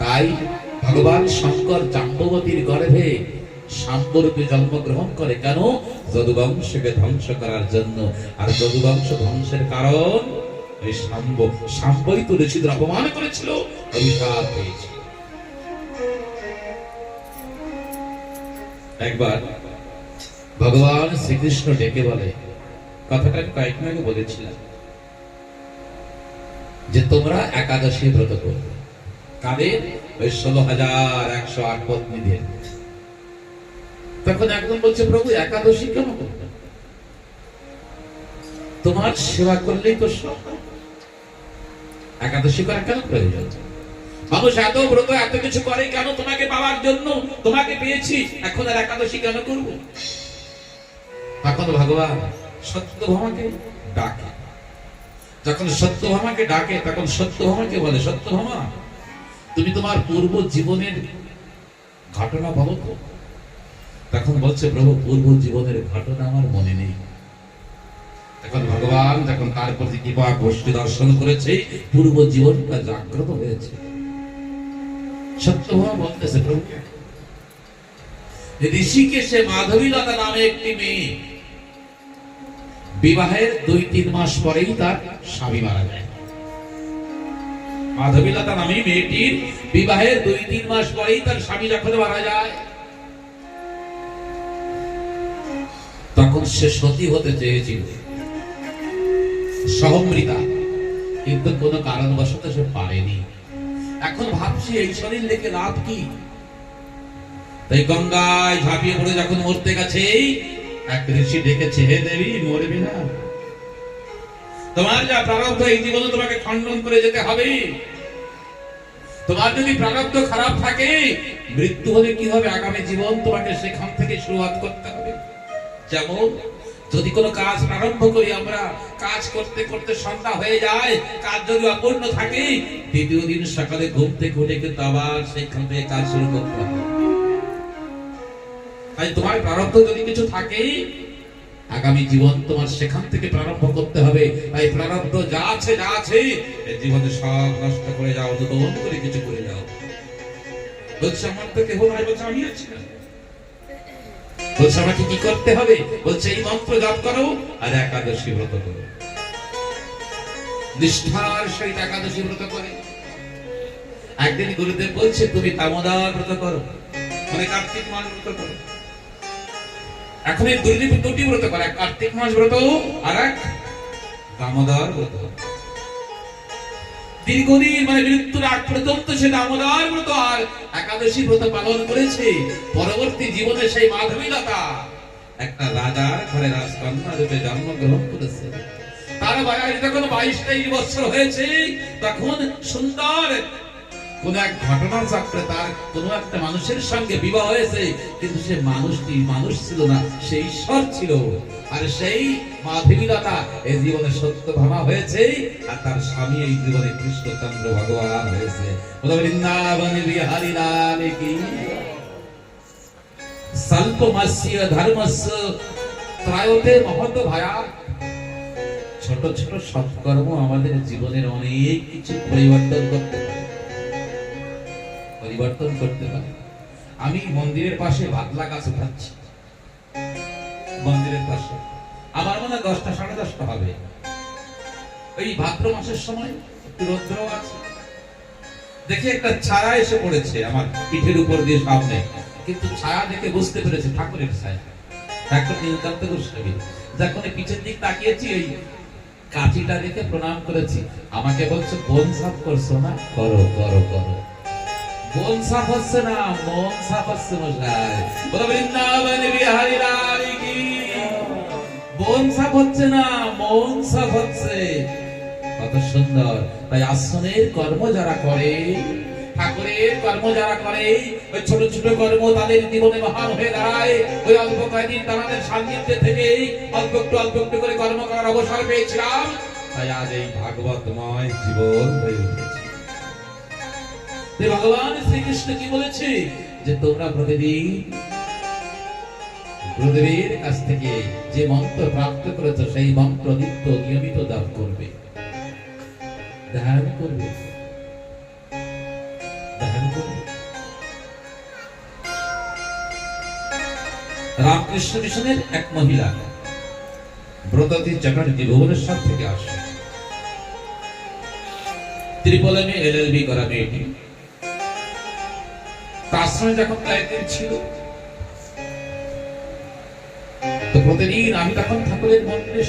তাই ভগবান শঙ্কর জাম্ববতীর গর্ভে শাম্বরূপে জন্মগ্রহণ করে। কেন? যদুবংশকে ধ্বংস করার জন্য। আর যদুবংশ ধ্বংসের কারণ এই শাম্ব। শাম্বই তো ঋষিদের অপমান করেছিল, অভিশাপ পেয়েছিল। একবার ভগবান শ্রীকৃষ্ণ ডেকে বলে, কথাটা কয়েকদিন আগে বলেছিলাম, যে তোমরা একাদশী ব্রত করবে। কাদের? ওই 16,108 পত্নীদের। তখন একদম বলছে, প্রভু একাদশী কেন করবে? তোমার সেবা করলেই তো সব, একাদশী করা কেন প্রয়োজন? মানুষ এত ব্রত এত কিছু করে কেন? তোমাকে পাওয়ার জন্য, তোমাকে পেয়েছি, এখন আর একাদশী কেন করব? তখন ভগবান সত্যভামাকে ডাকে। যখন সত্যভামাকে ডাকে, তখন সত্যভামাকে বলে, সত্যভামা, তুমি তোমার পূর্ব জীবনের ঘটনা বলো তো। তখন বলছে, প্রভু পূর্ব জীবনের ঘটনা আমার মনে নেই। তখন ভগবান যখন তার প্রতি কৃপা গোষ্ঠী দর্শন করেছে, পূর্ব জীবনটা জাগ্রত হয়েছে। সত্যভামা বলতেছে, প্রভু ঋষিকেশে মাধবীলতা নামে একটি মেয়ে, বিবাহের 2-3 মাস পরেই তার স্বামী মারা যায়। মাধবীলতা নামে মেয়েটির বিবাহের 2-3 মাস পরেই তার স্বামী যখন মারা যায়, তখন সে সতী হতে চেয়েছিল, সহমৃতা, কিন্তু কোনো কারণবশত সে পারেনি। এখন ভাবছি এই শরীর লেগে লাভ কি? তাই গঙ্গায় ঝাঁপিয়ে পড়ে যখন মরতে গেছে, এক ঋষি ডেকেছে, হে দেবী, মরবি না, তোমার যা প্রারব্ধ এই জীবনে তোমাকে খণ্ডন করে যেতে হবে। তোমার যদি প্রারব্ধ খারাপ থাকে, মৃত্যু হলে কি হবে? আগামী জীবন তোমাকে সেখান থেকে শুরুয়াত করতে হবে। যেমন যদি কোনো কাজ প্রারম্ভ করি আমরা, কাজ করতে করতে সন্ধ্যা হয়ে যায়, কাজ যদি অপূর্ণ থাকে, দ্বিতীয় দিন সকালে ঘুম থেকে উঠে কিন্তু আবার সেখান থেকে কাজ শুরু করতে হবে। তাই তোমার প্রারব্ধ যদি কিছু থাকে, আগামী জীবন তোমার সেখান থেকে প্রারম্ভ করতে হবে। তাই প্রারব্ধ যা আছে এই জীবনে সব নষ্ট করে যাও, নতুন করে কিছু করে যাও। বলছে আমার তো কেহ নাই, বলছে আমি আছি না। বলছে আমাকে কি করতে হবে? বলছে এই মন্ত্র জপ করো আর একাদশী ব্রত করো। নিষ্ঠার সহিত একাদশী ব্রত করে। একদিন গুরুদেব বলছে, তুমি দামোদর ব্রত করো, মানে কার্তিক মাস ব্রত করো। এখন এই দুটি ব্রত করে, এক কার্তিক মাস ব্রত আর এক দামোদর ব্রত। দীর্ঘদিন মানে মৃত্যুর আগ পর্যন্ত সে দামোদর ব্রত আর একাদশী ব্রত পালন করেছে। পরবর্তী জীবনে সেই মাধবীলতা একটা রাজার ঘরে রাজকন্যা রূপে জন্মগ্রহণ করেছে। তার বয়স যখন 22-23 বছর হয়েছে, তখন সুন্দর কোন এক ঘটনা চক্রে তার কোন একটা মানুষের সঙ্গে বিবাহ হয়েছে, কিন্তু সে মানুষটি মানুষ ছিল না, সে ঈশ্বর ছিল। আর সেই মাধবীলতা এই জীবনে সত্যভামা হয়েছে, আর তার স্বামী এই জীবনে কৃষ্ণচন্দ্র ভগবান হয়েছে। বৃন্দাবন বিহারী লাল কি। স্বল্পমাস্য ধর্মস্য ত্রায়তে মহৎ ভায়া। ছোট ছোট সৎকর্ম আমাদের জীবনের অনেক কিছু পরিবর্তন করতে পারে। আমি মন্দিরের পাশে ভাতলা গাছ উঠাচ্ছি, মন্দিরের পাশে আমার মনে হয় 10টা 10:30 হবে। ওই ভাদ্র মাসের সময় একটু রৌদ্র আছে, দেখি একটা ছায়া এসে পড়েছে আমার পিঠের উপর দিয়ে সামনে, কিন্তু ছায়া দেখে বুঝতে পেরেছি ঠাকুরের ছায়া, ঠাকুর নীলকান্ত গোস্বামী। যখন পিছের দিক তাকিয়েছি, ওই কাঠিটা দেখে প্রণাম করেছি। আমাকে বলছে বোন সাফ করছো না? করো করো করো। বোন সাফ হচ্ছে না, মন সাফ হচ্ছে মশাই। বলো বৃন্দাবন বিহারী লাল কি। বোন সাফ হচ্ছে না, মন সাফ হচ্ছে। কত সুন্দর। তাই আশ্রমের কর্ম যারা করে, ঠাকুরের কর্ম যারা করে, ওই ছোট ছোট কর্ম তাদের জীবনে মহান হয়ে দাঁড়ায়। ওই অল্প কয়েকদিন তাদের সান্নিধ্যে থেকে অল্প একটু করে কর্ম করার অবসর পেয়েছিলাম, তাই আজ এই ভাগবতময় জীবন হয়ে উঠেছে। ভগবান শ্রীকৃষ্ণ কি বলেছে? যে তোমরা প্রতিদিন গুরুদেবের কাছ থেকে যে মন্ত্র প্রাপ্ত করেছো, সেই মন্ত্র নিত্য নিয়মিত জপ করবে, ধ্যান করবে। রামকৃষ্ণ মিশনের এক মহিলা ব্রততী চ্যাটার্জি ভুবনেশ্বর থেকে আসে। ত্রিপলে LLB করা মেয়েটি। তার সঙ্গে যখন কয়েকদিন ছিল, তো প্রতিদিন আমি তখন ঠাকুরের মন্দিরে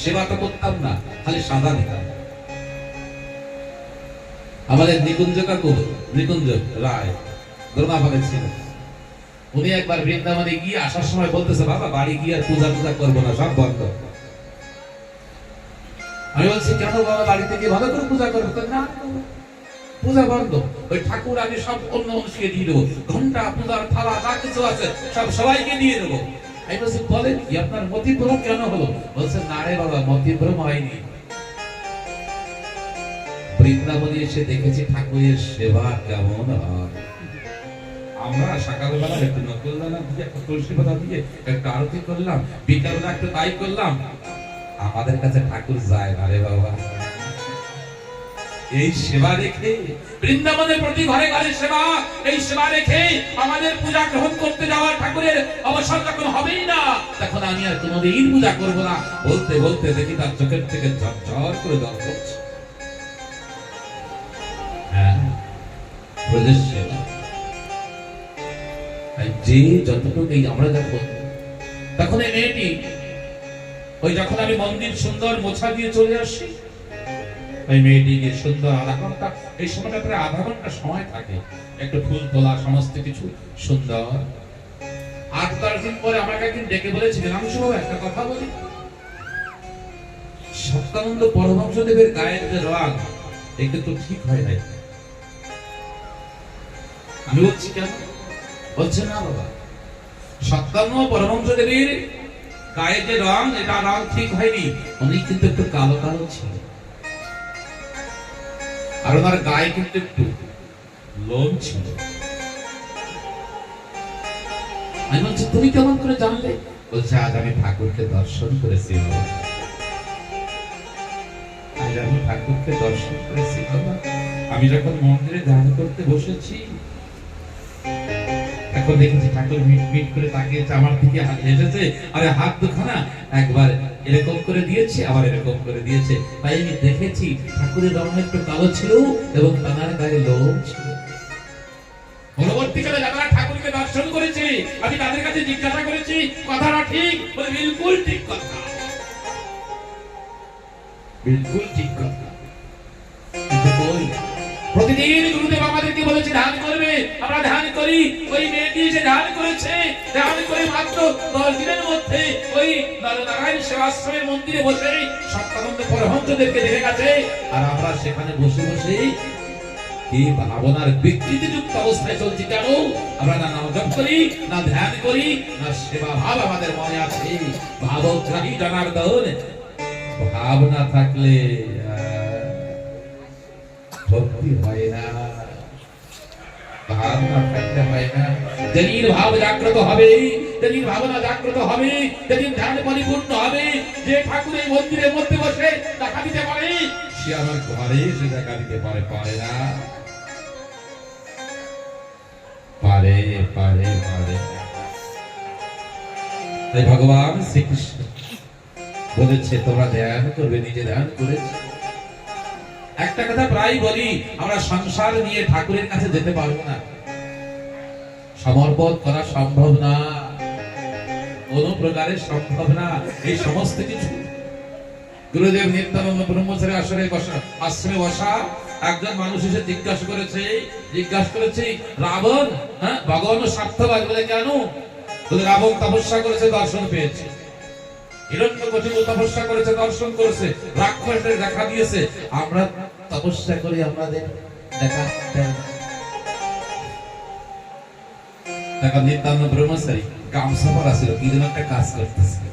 সেবা তো করতাম না, খালি সাদা দিতাম। আমাদের নিকুঞ্জ কাকু, নিকুঞ্জ রায় দ্রোণাভাবে ছিল, উনি একবার বৃন্দাবনে গিয়ে আসার সময় বলতেছে, বাবা বাড়ি গিয়ে আর পূজা করবো না, সব বন্ধ। আমি বলছি কেন বাবা, বাড়িতে গিয়ে ভালো করে পূজা করবো? না, পূজা বন্ধ। ওই ঠাকুর আমি সব অন্য মানুষকে দিয়ে দেবো, ঘন্টা পূজার থালা যা কিছু আছে সব সবাইকে দিয়ে দেবো। আমি বলছি বলেন কি, আপনার মতিভ্রম কেন হলো? বলছে না রে বাবা, মতিভ্রম হয়নি। বৃন্দাবনে এসে দেখেছি ঠাকুরের সেবা কেমন হয়। আমরা সকালবেলা একটু নকল দানা দিয়ে, একটা তুলসী পাতা দিয়ে একটা আরতি করলাম, বিকালবেলা একটু তাই করলাম। আমাদের কাছে ঠাকুর যায় না রে বাবা। এই সেবা রেখে বৃন্দাবনের প্রতি ঘরে ঘরে সেবা, এই সেবা রেখে আমাদের পূজা গ্রহণ করতে যাওয়া ঠাকুরের অবসর যখন হবেই না, তখন আমি আর কোনোদিন পূজা করবো না। বলতে বলতে দেখি তার চোখের থেকে ঝরঝর করে জল পড়ছে। ব্রজের সেবা যে যতটুকু আমরা দেখো, তখন এই মেয়েটি, ওই যখন আমি মন্দির সুন্দর মোছা দিয়ে চলে আসি, ওই মেয়েটিকে সুন্দর আধা ঘন্টা, এই সময়টা প্রায় আধা ঘন্টা সময় থাকে, একটু ফুল তোলা, সমস্ত কিছু সুন্দর। 8-10 দিন পরে আমাকে একদিন ডেকে বলেছিলেন, আমি সব একটা কথা বলি, সত্যানন্দ পরমহংসদেবের গায়ের যে রং, এটা তো ঠিক হয় নাই। আমি বলছি কেন? বলছে না বাবা, সত্যানন্দ পরমহংসদেবের গায়ের যে রং, এটা রং ঠিক হয়নি। উনি কিন্তু একটু কালো কালো ছিল, আর ওনার গায়ে কিন্তু একটু লোম ছিল। আমি বলছি তুমি কেমন করে জানলে? বলছে আজ আমি ঠাকুরকে দর্শন করেছি বাবা, আজ আমি ঠাকুরকে দর্শন করেছি বাবা। আমি যখন মন্দিরে ধ্যান করতে বসেছি, এখন দেখেছি ঠাকুর মিট মিট করে তাকিয়েছে আমার দিকে, হেসেছে, আরে হাত দুখানা একবার এরকম করে দিয়েছে, আবার এরকম করে দিয়েছে। তাই আমি দেখেছি ঠাকুরের রং একটু কালো ছিল এবং তার গায়ে লোম ছিল। পরবর্তীকালে যারা ঠাকুরকে দর্শন করেছে, আমি তাদের কাছে জিজ্ঞাসা করেছি কথাটা ঠিক? বলে বিলকুল ঠিক কথা, বিলকুল ঠিক কথা। কিন্তু প্রতিদিন গুরুদেব আমাদেরকে বলেছে ধ্যান করবে, আমরা ধ্যান করি। ওই মেয়েটি যে ধ্যান করেছে, ধ্যান করে মাত্র 10 দিনের মধ্যে ওই নরনারায়ণ সেবাশ্রমের মন্দিরে বসে সত্যানন্দ পরমহংসদেরকে দেখে গেছে। আর আমরা সেখানে বসে বসে এই ভাবনার বিকৃতিযুক্ত অবস্থায় চলছি। কেন? আমরা না নাম জপ করি, না ধ্যান করি, না সেবা ভাব আমাদের মনে আছে। ভাবগ্রাহী জনার্দন, ভাব না থাকলে ভক্তি হয় না, ভাব না থাকলে হয় না। যেদিন ভাব জাগ্রত হবে, যেদিন ভাবনা জাগ্রত হবে, যেদিন ধ্যান পরিপূর্ণ হবে, যে ঠাকুর এই মন্দিরের মধ্যে বসে দেখা দিতে পারে, সে আমার ঘরে এসে দেখা দিতে পারে? পারে না, পারে পারে পারে। তাই ভগবান শ্রীকৃষ্ণ বলেছে তোমরা ধ্যান করবে, নিজে ধ্যান করেছে। একটা কথা প্রায় বলি, আমরা সংসার নিয়ে ঠাকুরের কাছে যেতে পারবো না, সমর্পণ করা সম্ভব না, কোন প্রকারে সম্ভব না। এই সমস্ত কিছু গুরুদেব নিত্যানন্দ ব্রহ্মচারী আশ্রমে বসা একজন মানুষ এসে জিজ্ঞাসা করেছে রাবণ, হ্যাঁ ভগবান স্বার্থবাদ বলে কেন? বলে রাবণ তপস্যা করেছে, দর্শন পেয়েছে। হিরণ্যকশিপু তপস্যা করেছে, দর্শন করেছে। রাক্ষসের দেখা দিয়েছে, আমরা তপস্যা করি, আমাদের দেখা দেয়। দেখো নিত্যানন্দ ব্রহ্মচারী গামছা পরা ছিল, কি যেন একটা কাজ করতেছিল,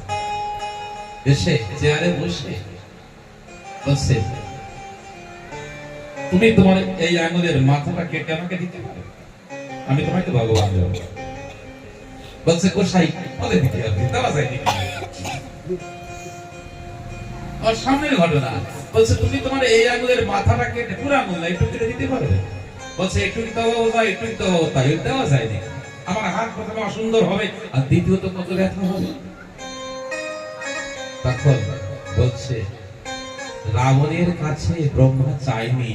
এসে চেয়ারে বসে বলছে তুমি তোমার এই আঙুলের মাথাটা কেটে আমাকে দিতে পারো, আমি তোমাকে ভগবান দেব। বলছে গোসাই বলে দিতে হবে, দেওয়া যায়নি। আর সামনের ঘটনা বলছে তুমি তোমার এই আঙুলের মাথাটা কেটে, পুরো আঙুল না একটু কেটে দিতে পারবে? বলছে একটু দেওয়া যায়নি। আমার হাত প্রথমে অসুন্দর হবে, আর দ্বিতীয়ত কত ব্যথা হবে। তখন বলছে রাবণের কাছে ব্রহ্মা চাইনি,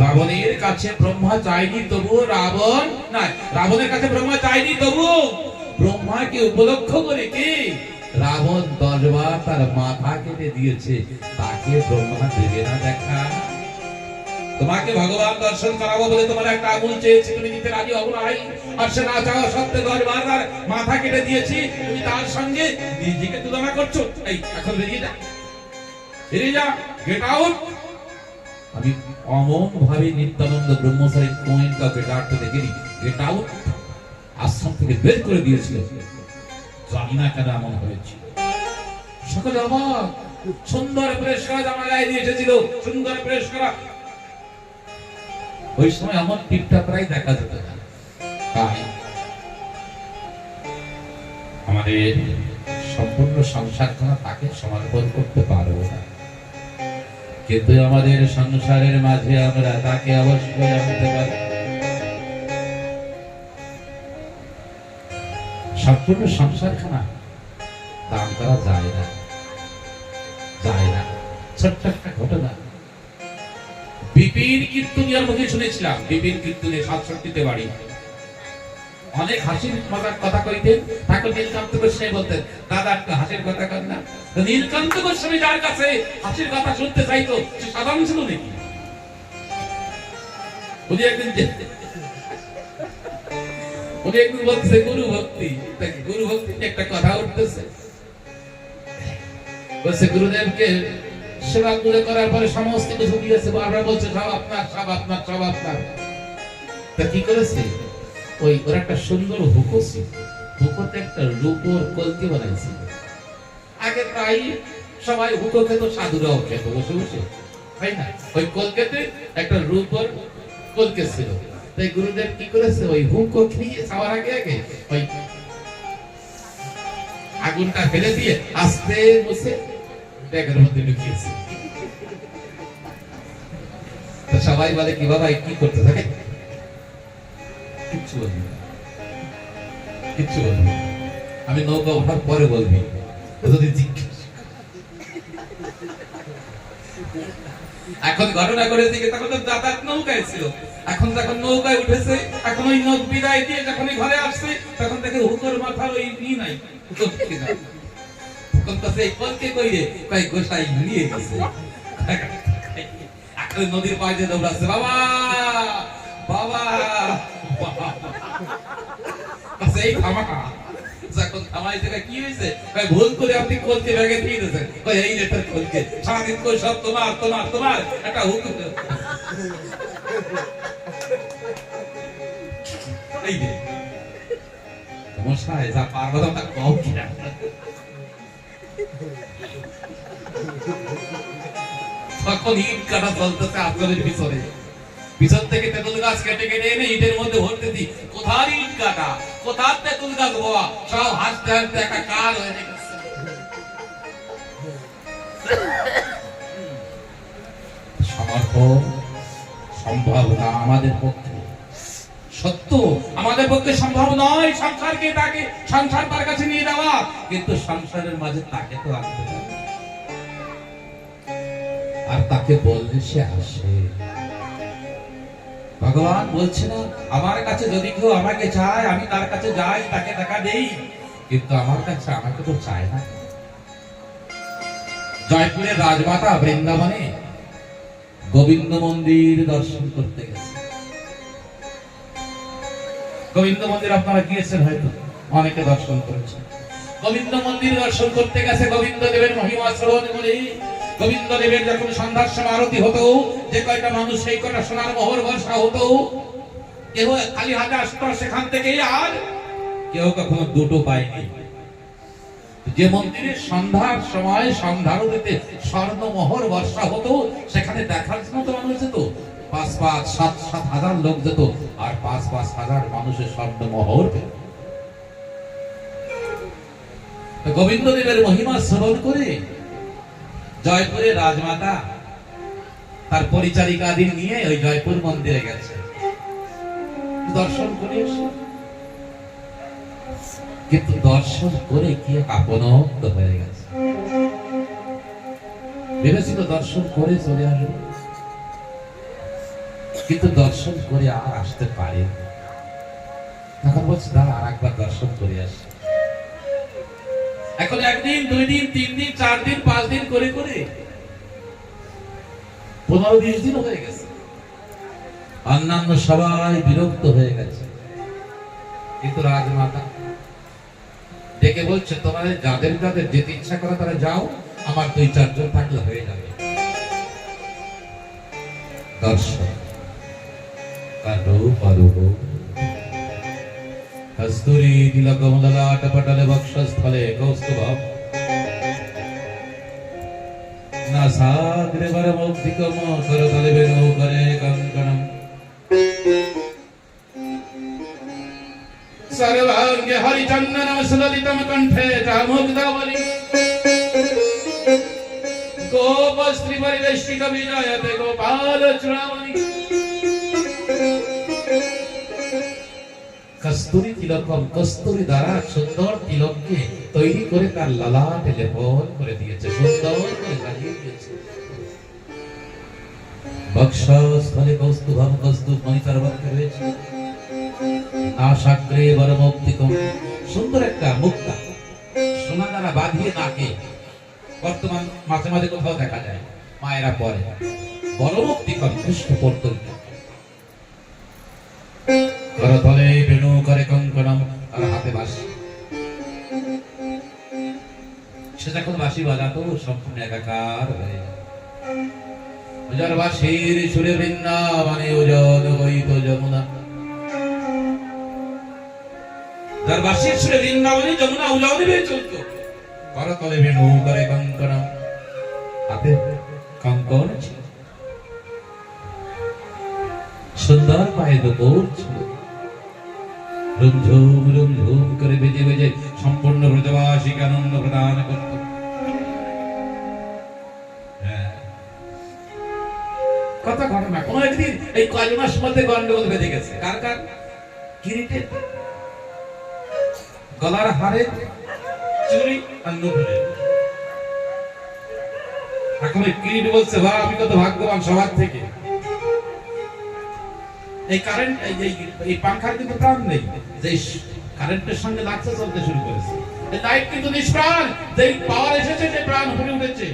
রাবণের কাছে ব্রহ্মা চাইনি তবুও রাবণ না, রাবণের কাছে ব্রহ্মা চাইনি তবুও ব্রহ্মাকে উপলক্ষ করে কি রাবণ 10 বার তার মাথা কেটে দিয়েছে, তাকে ব্রহ্মা দেবে না দেখা? তোমাকে ভগবান দর্শন করাবো বলে তোমার একটা আঙুল চেয়েছি, তুমি দিতে রাজি হবো না? আর সে না চাওয়া সত্ত্বে 10 বার তার মাথা কেটে দিয়েছি, তুমি তার সঙ্গে নিজেকে তুলনা করছো? এই এখন বেরিয়ে যা, বেরিয়ে যা, গেট আউট। আমি অমন ভাবে নিত্যানন্দ ব্রহ্মচারী কোয়েন কাউকে ডাকতে দেখিনি, গেট আউট, আশ্রম থেকে বের করে দিয়েছিল। জানি না কেন এমন হয়েছে। সকলে অবাক, সুন্দর প্রেস করা জামা গায়ে দিয়ে এসেছিল, সুন্দর প্রেস করা। ওই সময় এমন টিপটা প্রায় দেখা যেত না। তাই আমাদের সম্পূর্ণ সংসারখানা তাকে সমর্পণ করতে পারবো না, কিন্তু আমাদের সংসারের মাঝে আমরা তাকে অবশ্যই আনতে পারি। সম্পূর্ণ সংসারখানা দান করা যায় না, যায় না। ছোট্ট একটা ঘটনা, বিপিন কীর্তনিয়ার মুখে শুনেছিলাম। বিপিন কীর্তনে 67তে বাড়ি, অনেক হাসির মজার কথা কইতেন। ঠাকুর নীলকান্ত গোস্বামী বলতেন দাদা একটু হাসির কথা কর না। নীলকান্ত গোস্বামী যার কাছে হাসির কথা শুনতে চাইতো সে সাধারণ ছিল নাকি? উনি একদিন বলতেছে গুরু ভক্তি, গুরু ভক্তি একটা কথা উঠতেছে, বলছে গুরুদেবকে সেবা গুলো করার পরে সমস্ত কিছু দিয়েছে, বারবার বলছে সব আপনার, সব আপনার, সব আপনার। তা কি করেছে? ওই ওর একটা সুন্দর হুকো ছিল, হুকোতে একটা রূপোর কলকি বানাইছিল। আগে প্রায় সবাই হুকো খেত, সাধুরাও খেত বসে বসে, তাই না? ওই কলকেতে একটা রূপোর কলকে ছিল। তাই গুরুদেব কি করেছে? ওই হুকো খেয়ে খাওয়ার আগে আগে ওই আগুনটা ফেলে দিয়ে আস্তে মুছে ব্যাগের মধ্যে ঢুকিয়েছে। সবাই বলে কি বাবা কি করতে থাকে? কিচ্ছু বলবি, কিচ্ছু বলবি, আমি নৌকা ওঠার পরে বলবি। এখন ঘটনা করে দিকে তখন তো যাতায়াত নৌকায় ছিল, এখন যখন নৌকায় উঠেছে, এখন ওই নৌক বিদায় দিয়ে যখন ঘরে আসছে, তখন দেখে হুকোর মাথার ওই ই নাই, তখন তো সেই কলকে কইরে কয়েক গোসাই নিয়ে গেছে। নদীর পাড়ে দৌড়াচ্ছে, বাবা বাবা সেই থামা। যখন থামাই থেকে কি হয়েছে, ভুল করে আপনি কলকে ব্যাগে দিয়ে দিয়েছেন, এই লেটার কলকে সারাদিন কই সব তোমার তোমার তোমার একটা হুকুম। এই যে মশাই যা পারবো তা কম কিনা। তখন ইট কাটা চলতেছে আশ্রমের পিছনে, পিছন থেকে তেঁতুল গাছ কেটে কেটে এনে ইটের মধ্যে ভরতে দি। কোথার ইট কাটা, কোথার তেঁতুল গাছ বাবা, সব হাসতে হাসতে একটা কাল হয়ে গেছে। সমর্পণ সম্ভব না আমাদের পক্ষে, সত্য আমাদের পক্ষে সম্ভব নয় সংসারকে তাকে সংসার তার কাছে নিয়ে যাওয়া, কিন্তু সংসারের মাঝে তাকে তো আনতে হবে, আর তাকে বললে সে আসে। ভগবান বলছে না আমার কাছে যদি কেউ আমাকে চায় আমি তার কাছে যাই, তাকে টাকা দেই, কিন্তু আমার কাছে আমাকে তো চায় না। জয়পুরের রাজমাতা বৃন্দাবনে গোবিন্দ মন্দির দর্শন করতে গেছে। গোবিন্দ মন্দির আপনারা গিয়েছেন হয়তো, অনেকে দর্শন করেছেন। গোবিন্দ মন্দির দর্শন করতে গেছে, গোবিন্দ দেবের মহিমা শ্রবণ করে। গোবিন্দ দেবের যখন সন্ধ্যার সময় আরতি হতো, যে কয়টা মানুষ সেই কয়টা সোনার মোহর বর্ষা হতো, কেউ খালি হাতে আসতো সেখান থেকে, আর কেউ কখনো দুটো পায়নি। যে মন্দিরে সন্ধ্যার সময় সন্ধ্যারতিতে স্বর্ণ মোহর বর্ষা হতো, সেখানে দেখার জন্য তো মানুষ যেত, ৫,৫০০ ৭,৭০০ লোক যেত, আর ৫,৫০০০ মানুষের স্বর্ণ মোহর পেত। গোবিন্দ দেবের মহিমা শ্রবণ করে জয়পুরের রাজমাতা তার পরিচারিকাদের নিয়ে ওই জয়পুর মন্দিরে গেছে, দর্শন করে এসে। কিন্তু দর্শন করে কি আপনত্ব হয়ে গেছে, ভেবেছিল দর্শন করে চলে আসবে, কিন্তু দর্শন করে আর আসতে পারে। তখন বলছে দাঁড়া আর একবার দর্শন করে আসে। এখন একদিন, ২ দিন, ৩ দিন, ৪ দিন, ৫ দিন করে করে ১৫-২০ দিন হয়ে গেছে। অন্যান্য সবাই বিরক্ত হয়ে গেছে, কিন্তু রাজমাতা ডেকে বলছে তোমাদের যাদের যাদের যেতে ইচ্ছা করে তারা যাও, আমার ২-৪ জন থাকলে হয়ে যাবে। দর্শন কস্তুরী তিলকম ললাট পটলে বক্ষস্থলে কৌস্তুভম নাসাগ্রে বরমৌক্তিকম করতলে বেণুকরে কঙ্কণম সর্বাঙ্গে হরিচন্দনম সুললিতম কণ্ঠে চামুগ্ধবলি গোপস্ত্রী পরিবেষ্টিত বিজয়তে গোপাল চূড়ামণি। কস্তুরী তিলকম, কস্তুরী দ্বারা সুন্দর তিলককে তৈরি করে তার ললাটে লেপন করে দিয়েছে, সুন্দর করে সাজিয়ে দিয়েছে। বক্ষস্থলে কৌস্তুভম, কৌস্তুভ মণি তার বক্ষে রয়েছে। নাসাগ্রে বরমৌক্তিকম, সুন্দর একটা মুক্তা সোনা দ্বারা বাঁধিয়ে নাকে বর্তমান মাঝে মাঝে কোথাও দেখা যায়, মায়েরা পরে। বরমৌক্তিকম কৃষ্ণ পর্যন্ত করতলে বেণু করে কঙ্কণম, আর হাতে বাঁশি। সে যখন বাঁশি বাজাতো সম্পূর্ণ একাকার হয়ে যায়। উজার বাঁশির সুরে বৃন্দাবনে উজন বইত যমুনা, যার বাঁশির সুরে বৃন্দাবনে যমুনা উজানে বেয়ে চলত। করতলে বেণু করে কঙ্কণম, হাতে কঙ্কণ ছিল, সুন্দর পায়ে দুপুর ছিল। রুমঝুম রুমঝুম করে বেজে বেজে সম্পূর্ণ ব্রজবাসীকে আনন্দ প্রদান করত। কথা ঘটনা, কোন একদিন এই কয় মাস মধ্যে গন্ডগোল বেঁধে গেছে। কার কার? কিরিটের, গলার হারে, চুরি আর নুপুরের। এখন এই কিরিট বলছে বা আমি কত ভাগ্যবান সবার থেকে, এই কারেন্ট এই পাংখার কিন্তু প্রাণ নেই, যে কারেন্টের সঙ্গে লাগছে চলতে শুরু করেছে। এই লাইট কিন্তু নিষ্প্রাণ, যে পাওয়ার এসেছে যে প্রাণ ফুটে উঠেছে।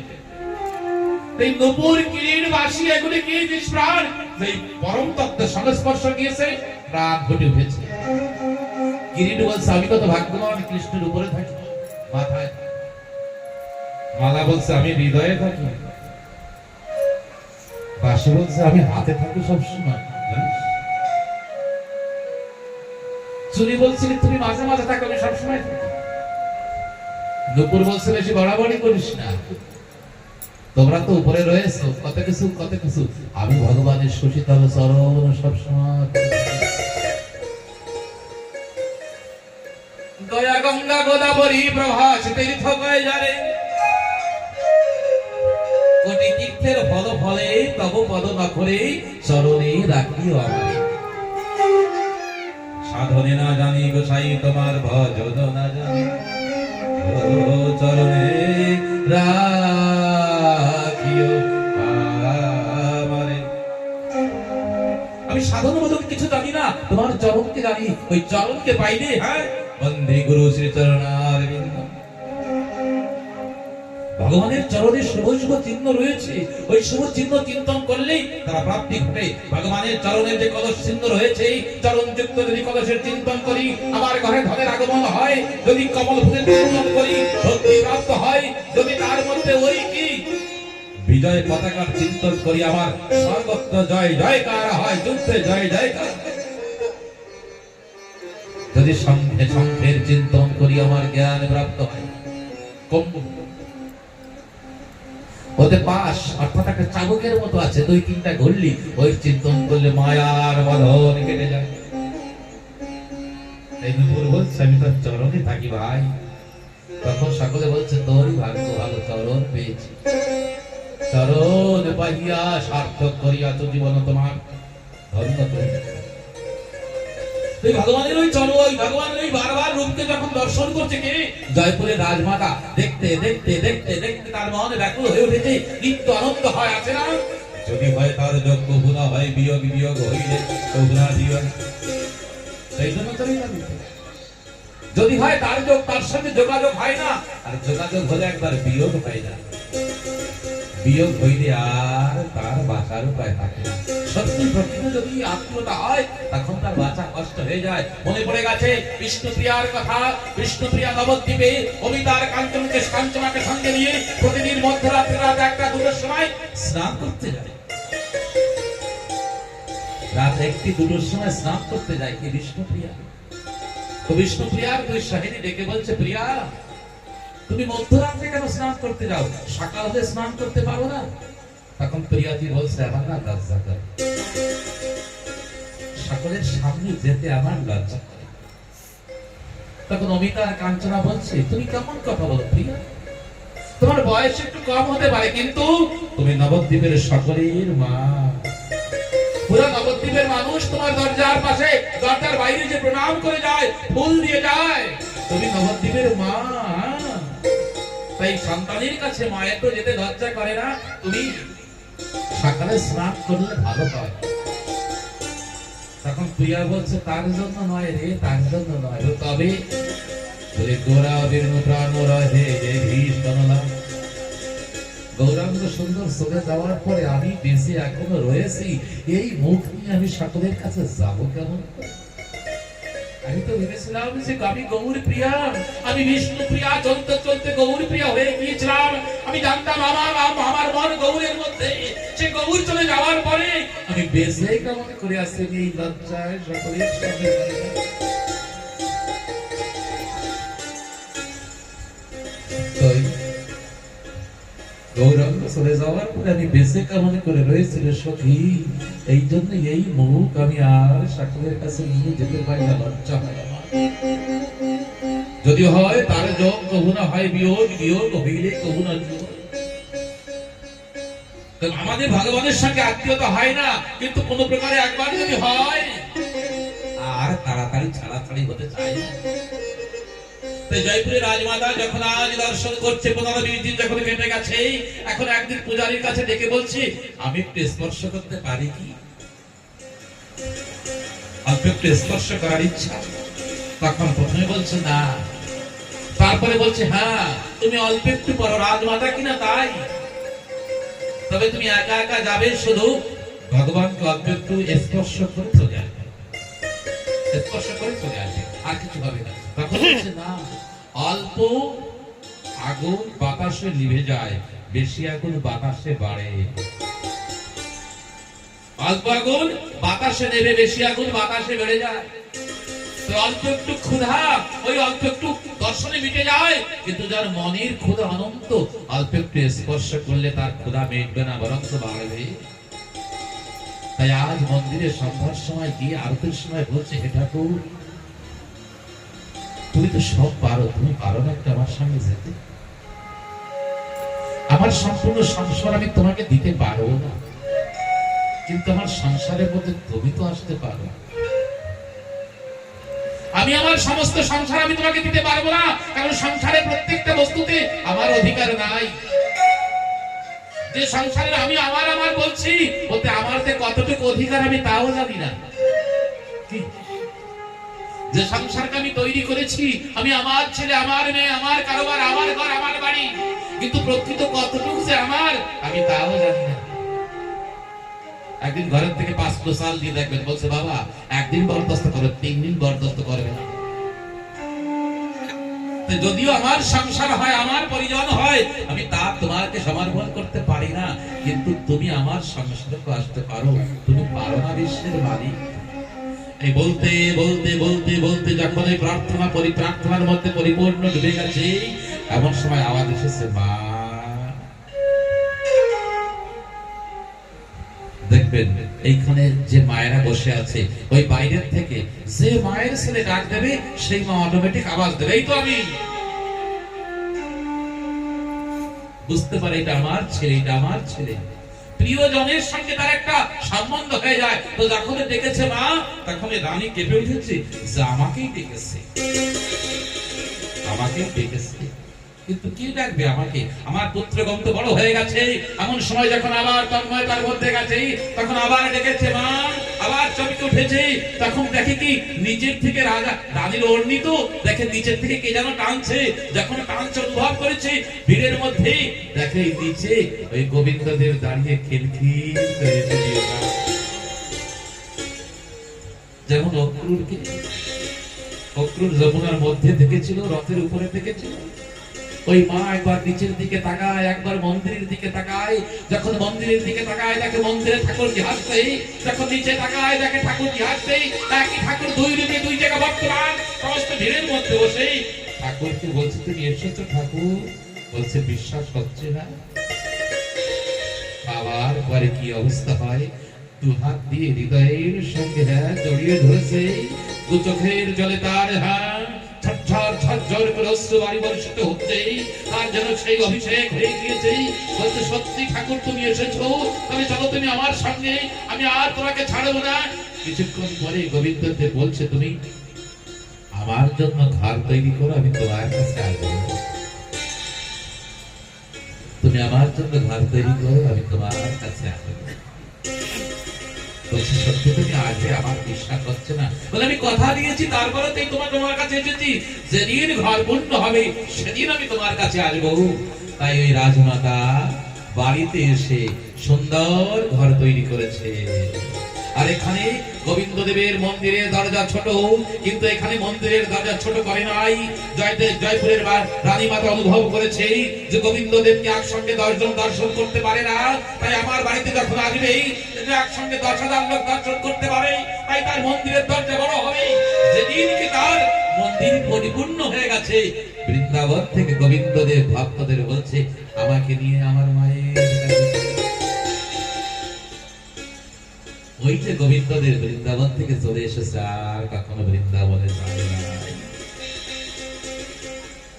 এই নূপুর কিরিট বাসি এগুলি কি নিষ্প্রাণ, সেই পরম তত্ত্বের সংস্পর্শ গিয়েছে, প্রাণ ঘটে উঠেছে। কিরিট বলছে আমি কত ভাগ্যবান, কৃষ্ণের উপরে থাকি, মাথায়। মালা বলছে আমি হৃদয়ে থাকি। বাসি বলছে আমি হাতে থাকি সবসময়। চুরি বলছিল তুমি মাঝে মাঝে থাকো, আমি সবসময় থাকি। নূপুর বলছে বেশি বাড়াবাড়ি করিস না, তোমরা তো উপরে রয়েছো, কত কিছু আমি ভগবানের শোষিতম চরণ সবসময়। দয়া গঙ্গা গোদাবরী প্রভাস তীর্থ কয় যারে, কোটি তীর্থের ফল ফলে তব পদ নখরে চরণে রাখিও আমারে। সাধনে না জানি গোসাই তোমার ভজন না জানি, ও চরণে রাখিও আমারে। আমি সাধন বদন কিছু জানি না, তোমার চরণকে জানি, ওই চরণকে পাইলে হ্যাঁ বন্দে গুরু শ্রী চরণারবিন্দ। ভগবানের চরণে শুভ শুভ চিহ্ন রয়েছে, ওই শুভ চিহ্ন চিন্তন করলেই তারা প্রাপ্তি ঘটে। ভগবানের চরণের যে কলস চিহ্ন রয়েছে, চরণ যুক্ত যদি কলসের চিন্তন করি, আমার ঘরে ধনের আগমন হয়। যদি কমল ফুলের চিন্তন করি, ভক্তি প্রাপ্ত হয়। যদি তার মধ্যে ওই কি বিজয় পতাকার চিন্তন করি, আমার সর্বত্র জয় জয়কার হয়, যুদ্ধে জয় জয়কার। যদি শঙ্খের চিন্তন করি, আমার জ্ঞান প্রাপ্ত হয়। ওতে পাশ অর্থাৎ একটা চাবুকের মতো আছে, দুই তিনটা ঘুরলি ওই চিন্তন করলে মায়ার বাঁধন কেটে যায়। এই নূপুর বলছে আমি তোর চরণে থাকি ভাই। তখন সকলে বলছে তোরই ভাগ্য ভালো, চরণ পেয়েছি। চরণ পাইয়া সার্থক করিয়া তো জীবন তোমার ধন্য তুমি। ভগবানের ওই চলো, ওই ভগবানের ওই বারবার রূপকে যখন দর্শন করছে কে, জয়পুরের রাজমাতা, দেখতে দেখতে দেখতে দেখতে তার মনে ব্যাকুল হয়ে উঠেছে, নিত্য আনন্দ হয় আছে না। যদি হয় তার যোগ্য ভুলা হয়, বিয়োগ বিয়োগ হইলে কবুলা দিও। সেই জন্য যদি হয় তার যোগ, তার সঙ্গে যোগাযোগ হয় না, আর যোগাযোগ হলে একবার বিয়োগ হয় না। বিয়োগ হইলে আর তার বাঁচার উপায় থাকে না। সত্যি প্রকৃত যদি আত্মীয়তা হয়, তখন তার বাঁচা কষ্ট হয়ে যায়। মনে পড়ে গেছে বিষ্ণুপ্রিয়ার কথা। বিষ্ণুপ্রিয়া নবদ্বীপে কবিতার কাঞ্চনাকে সঙ্গে নিয়ে প্রতিদিন মধ্যরাত্রে রাত 1টা 2টার সময় স্নান করতে যায়। রাত 1টি 2টোর সময় স্নান করতে যায় কি বিষ্ণুপ্রিয়া। তো বিষ্ণুপ্রিয়ার দুই সহিনী ডেকে বলছে, প্রিয়া তুমি মধ্যরাত্রে কেন স্নান করতে যাও, সকাল হলে স্নান করতে পারো না? তখন প্রিয়াজি বলছে আমার না লজ্জা করে, সকলের সামনে যেতে আমার লজ্জা করে। তখন অমিতা আর কাঞ্চনা বলছে তুমি কেমন কথা বলো প্রিয়া, তোমার বয়স একটু কম হতে পারে, কিন্তু তুমি নবদ্বীপের সকলের মা। পুরো নবদ্বীপের মানুষ তোমার দরজার পাশে, দরজার বাইরে যে প্রণাম করে যায়, ফুল দিয়ে যায়, তুমি নবদ্বীপের মা। তাই সন্তানের কাছে মায়ের তো যেতে লজ্জা করে না, তুমি সকালে স্নান করলে ভালো হয়। তখন প্রিয়া বলছে তার জন্য নয় রে, তার জন্য নয়, তবে গৌরাঙ্গ সুন্দর চলে যাওয়ার পরে আমি বেঁচে এখনো রয়েছি, এই মুখ নিয়ে আমি সকলের কাছে যাবো কেমন? আমি তো ভেবেছিলাম যে আমি গৌর প্রিয়া, আমি বিষ্ণু প্রিয়া, চলতে চলতে গৌর প্রিয়া হয়ে গিয়েছিলাম। আমি জানতাম আমার মন গৌরের মধ্যে, সে গৌর চলে যাওয়ার পরে আমি বেঁচে কেমন করে আসছি এই লজ্জায় সকলের সামনে। গৌরাঙ্গ চলে যাওয়ার পরে আমি বেঁচে কেমন করে রয়েছিল সখী, এই জন্য এই মুখ আমি আর সকলের কাছে নিয়ে যেতে পারি না, লজ্জা হয় আমার। যদি হয় তার যোগ, কবু না হয় বিয়োগ, বিয়োগ হইলে কবু না বিয়োগ। আমাদের ভগবানের সঙ্গে আত্মীয়তা হয় না, কিন্তু কোন প্রকারে একবার যদি হয় আর তাড়াতাড়ি ছাড়াছাড়ি হতে চায় না। জয়পুরের রাজমাতা যখন আজ দর্শন করছে, 15-20 দিন যখন কেটে গেছে, এখন একদিন পূজারীর কাছে ডেকে বলছি আমি একটু স্পর্শ করতে পারি কি, অল্প একটু স্পর্শ করার ইচ্ছা। তখন প্রথমে বলছে না, তারপরে বলছে হ্যাঁ তুমি অল্প একটু করো, রাজমাতা কিনা তাই। তবে তুমি একা একা যাবে, শুধু ভগবানকে অল্প একটু স্পর্শ করে চলে আসবে, স্পর্শ করে চলে আসবে, আর কিছু হবে না। তখন বলছে না, অল্প আগুন বাতাসে নিভে যায়, বেশি আগুন বাতাসে বাড়ে। অল্প আগুন বাতাসে নেবে, বেশি আগুন বাতাসে বেড়ে যায়। তো অল্প একটু ক্ষুধা ওই অল্প একটু দর্শনে মিটে যায়, কিন্তু যার মনের ক্ষুধা অনন্ত, অল্প একটু স্পর্শ করলে তার ক্ষুধা মিটবে না, বরং তো বাড়বে। তাই আজ মন্দিরে সন্ধ্যার সময় গিয়ে আরতির সময় বলছে, হে ঠাকুর, তুমি তো সব পারো, তুমি পারো না একটা আমার সঙ্গে যেতে? আমার সম্পূর্ণ সংসার আমি তোমাকে দিতে পারবো না, কিন্তু আমার সংসারের মধ্যে তুমি তো আসতে পারো। আমি আমার সমস্ত সংসার আমি তোমাকে দিতে পারবো না, কারণ সংসারের প্রত্যেকটা বস্তুতে আমার অধিকার নাই। যে সংসারে আমি আমার আমার বলছি, বলতে আমার যে কতটুকু অধিকার আমি তাও জানি না। যে সংসারকে আমি তৈরি করেছি, আমি আমার ছেলে, আমার মেয়ে, আমার কারোবার, আমার ঘর, আমার বাড়ি, কিন্তু প্রকৃত কতটুকু যে আমার আমি তাও জানি না। একদিন ঘরের থেকে 5 কিলো চাল দিয়ে দেখবেন, বলছে বাবা একদিন বরদাস্ত করো, 3 দিন বরদাস্ত করবে না। যদিও আমার সংসার হয়, আমার পরিজন হয়, আমি তা তোমাকে সমর্পণ করতে পারি না, কিন্তু তুমি আমার সংসারে আসতে পারো, তুমি পারো না বিশ্বের মালিক। এই বলতে বলতে বলতে বলতে যখন এই প্রার্থনার মধ্যে পরিপূর্ণ ডুবে গেছে, এমন সময় আওয়াজ এসেছে, মা। দেখবেন এইখানে যে মায়েরা বসে আছে, ওই বাইরের থেকে যে মায়ের ছেলে ডাক দেবে, সেই মা অটোমেটিক আওয়াজ দেবে, এই তো আমি। বুঝতে পারে এটা আমার ছেলে, এটা আমার ছেলে। প্রিয়জনের সঙ্গে তার একটা সম্বন্ধ হয়ে যায়। তো যখন ডেকেছে মা, তখন রানী কেঁপে উঠেছে যে আমাকেই ডেকেছে, আমাকেই ডেকেছে। কিন্তু কি ডাকবে আমাকে? আমার পুত্রগণ তো বড় হয়ে গেছে। এমন সময় যখন আবার তন্ময়তার মধ্যে গেছে, তখন আবার ডেকেছে মা, আবার চমকে উঠেছে। তখন দেখে কি নিচের থেকে রানীর ওড়নি তো দেখে নিচের থেকে কে যেন টানছে। যখন টানছে অনুভব করেছে, ভিড়ের মধ্যে দেখে নিচে ওই গোবিন্দদেব দাঁড়িয়ে খিলখিল করে দিয়ে, যেমন অক্রুর যমুনার মধ্যে দেখেছিল, রথের উপরে দেখেছিল। ওই মা একবার নিচের দিকে তাকায়, একবার মন্দিরের দিকে তাকায়। যখন মন্দিরের দিকে তাকায় দেখে মন্দিরে ঠাকুরজি হাসছে, যখন নিচে তাকায় দেখে ঠাকুরজি হাসছে। একই ঠাকুর দুই রূপে দুই জায়গা বর্তমান, সমস্ত ভিড়ের মধ্যে বসে ঠাকুরকে বলছে, তুমি এসেছো ঠাকুর? বলছে বিশ্বাস হচ্ছে না। আবার পরে কি অবস্থা হয়, দু হাত দিয়ে হৃদয়ের সঙ্গে জড়িয়ে ধরেছে, দু চোখের জলে তার ঝরঝর করে অশ্রু বাড়ি বর্ষিত হচ্ছে, আর যেন সেই অভিষেক হয়ে গিয়েছে। বলতে সত্যি ঠাকুর তুমি এসেছো, তবে চলো তুমি আমার সঙ্গে, আমি আর তোমাকে ছাড়বো না। কিছুক্ষণ পরে গোবিন্দদেব বলছে, তুমি আমার জন্য ঘর তৈরি করো, আমি তোমার কাছে আসবো। তুমি আমার জন্য ঘর তৈরি করো, আমি তোমার কাছে আসবো। সত্যি তুমি আজকে আমার বিশ্বাস হচ্ছে না। বলে আমি কথা দিয়েছি, তারপরে তোমার কাছে এসেছি। যেদিন ঘর পূর্ণ হবে সেদিন আমি তোমার কাছে আসবো। তাই ওই রাজমাতা বাড়িতে এসে সুন্দর ঘর তৈরি করেছে। আর এখানে গোবিন্দদেবের মন্দিরের দরজা ছোট, কিন্তু এখানে মন্দিরের দরজা ছোট করে নাই। জয়পুরের রানী মাতা অনুভব করেছে যে গোবিন্দদেবকে একসঙ্গে 10 জন দর্শন করতে পারে না, তাই আমার বাড়িতে যখন আসবেই একসঙ্গে 10,000 লোক দর্শন করতে পারে। তাই তার মন্দিরের দরজা বড় হবে। যেদিন কি তার মন্দির পরিপূর্ণ হয়ে গেছে, বৃন্দাবন থেকে গোবিন্দদেব ভক্তদের বলছে, আমাকে নিয়ে আমার মায়ের ওই যে গোবিন্দদেব বৃন্দাবন থেকে চলে এসেছে, আর কখনো বৃন্দাবনে যায় নাই।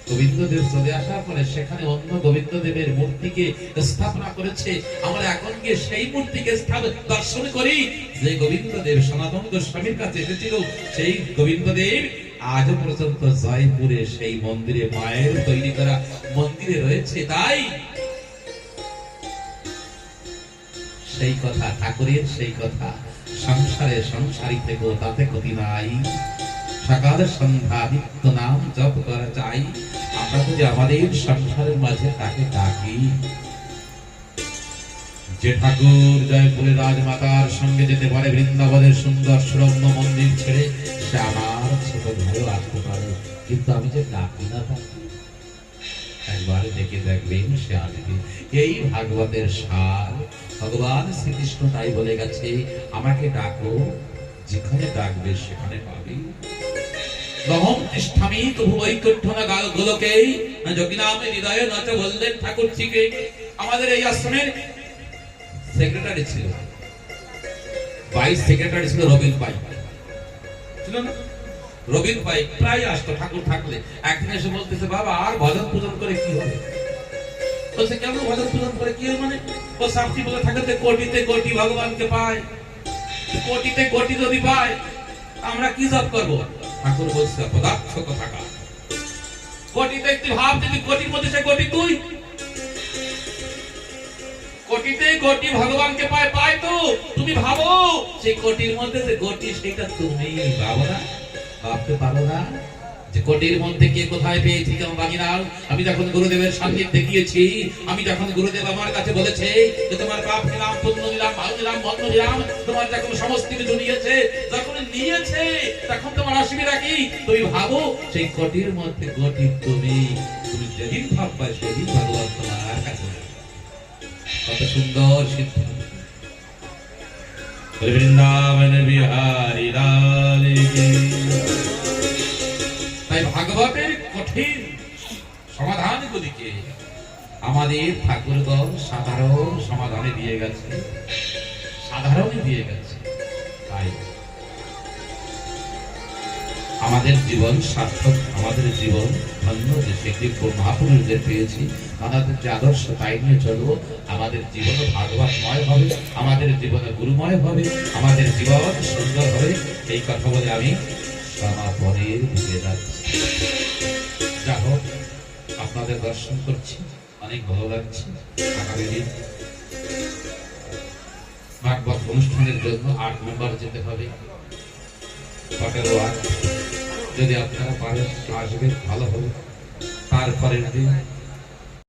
গোবিন্দদেব চলে আসার পরে সেখানে অন্য গোবিন্দদেবের মূর্তিকে স্থাপনা করেছে। আমরা এখন গিয়ে সেই মূর্তিকে দর্শন করি। যে গোবিন্দদেব সনাতন গোস্বামীর কাছে এসেছিল, সেই গোবিন্দদেব আজও পর্যন্ত জয়পুরে সেই মন্দিরে, মায়ের তৈরি করা মন্দিরে রয়েছে। তাই সেই কথা ঠাকুরের, সেই কথা সংসারে সংসারী থেকেও তাতে ক্ষতি নাই। সকাল সন্ধ্যা নিত্য নাম জপ করা চাই। আমরা যদি আমাদের সংসারের মাঝে তাকে ডাকি, যে ঠাকুর জয়পুরের রাজমাতার সঙ্গে যেতে পারে বৃন্দাবনের সুন্দর সুরম্য মন্দির ছেড়ে, সে আমার ছোট ভাইও আসতে পারে, কিন্তু আমি যে ডাকি না তাকে, একবার ডেকে দেখবেন সে আসবে। এই ভাগবতের সার। ভগবান শ্রীকৃষ্ণ তাই বলে গেছে, আমাকে ডাকো, যেখানে ডাকবে সেখানে পাবে। নহম তিষ্ঠামি তবু বৈকুণ্ঠ না গোলকেই না যোগিনামে হৃদয়ে নচ বললেন ঠাকুরজিকে। আমাদের এই আশ্রমের সেক্রেটারি ছিল, ভাইস সেক্রেটারি ছিল রবীন পাই, ছিল না? রবীন পাই প্রায় আসতো ঠাকুর থাকলে। একদিন এসে বলতেছে, বাবা আর ভজন পূজন করে কি হবে? বলছে, কেন ভজন পূজন করে কি হবে? মানে ও শাস্তি বলে থাকে যে কোটিতে কোটি ভগবানকে পায়, কোটিতে কোটি যদি পায় আমরা কি জব করবো? ঠাকুর বলছে, পদার্থ কথাটা কোটিতে তুই ভাব, যদি কোটির মধ্যে সে কোটি তুই, কোটিতে কোটি ভগবানকে পায়, পায় তো তুমি ভাবো সেই কোটির মধ্যে যে কোটি সেটা তুমি ভাবো না, ভাবতে পারো না যে কোটির মধ্যে কে কোথায় পেয়েছি। কেমন বাকি নাও, আমি যখন গুরুদেবের সান্নিধ্যে গিয়েছি, আমি যখন গুরুদেব আমার কাছে বলেছে যে তোমার পাপ নিলাম, পুণ্য নিলাম, ভালো নিলাম, মন্দ নিলাম, তোমার যখন সমস্ত কিছু নিয়েছে, যখন নিয়েছে তখন তোমার অসুবিধা কি? তুমি ভাবো সেই কোটির মধ্যে কোটি তুমি, তুমি যেদিন ভাববা সেদিন ভগবান তোমার কাছে। কত সুন্দর সিদ্ধান্ত। বৃন্দাবন বিহারী লাল কি। তাই ভাগবতের কঠিন সমাধানগুলিকে আমাদের ঠাকুরগণ সাধারণ সমাধানে দিয়ে গেছে, সাধারণই দিয়ে গেছে। তাই আমাদের জীবন সার্থক, আমাদের জীবন ধন্য, যে সেগুলি মহাপুরুষদের পেয়েছি, আমাদের যে আদর্শ তাই নিয়ে চলবো, আমাদের জীবন ভাগবতময় হবে, আমাদের জীবনে গুরুময় হবে, আমাদের জীবন সুন্দর হবে। এই কথা বলে আমি সমাপনের দিকে যাচ্ছি। যা হোক, আপনাদের দর্শন করছি, অনেক ভালো লাগছে। আগামী দিন ভাগবত অনুষ্ঠানের জন্য 8 নম্বর যেতে হবে, 15 যদি আপনারা পারেন আসবেন, ভালো হবে। তারপরের দিন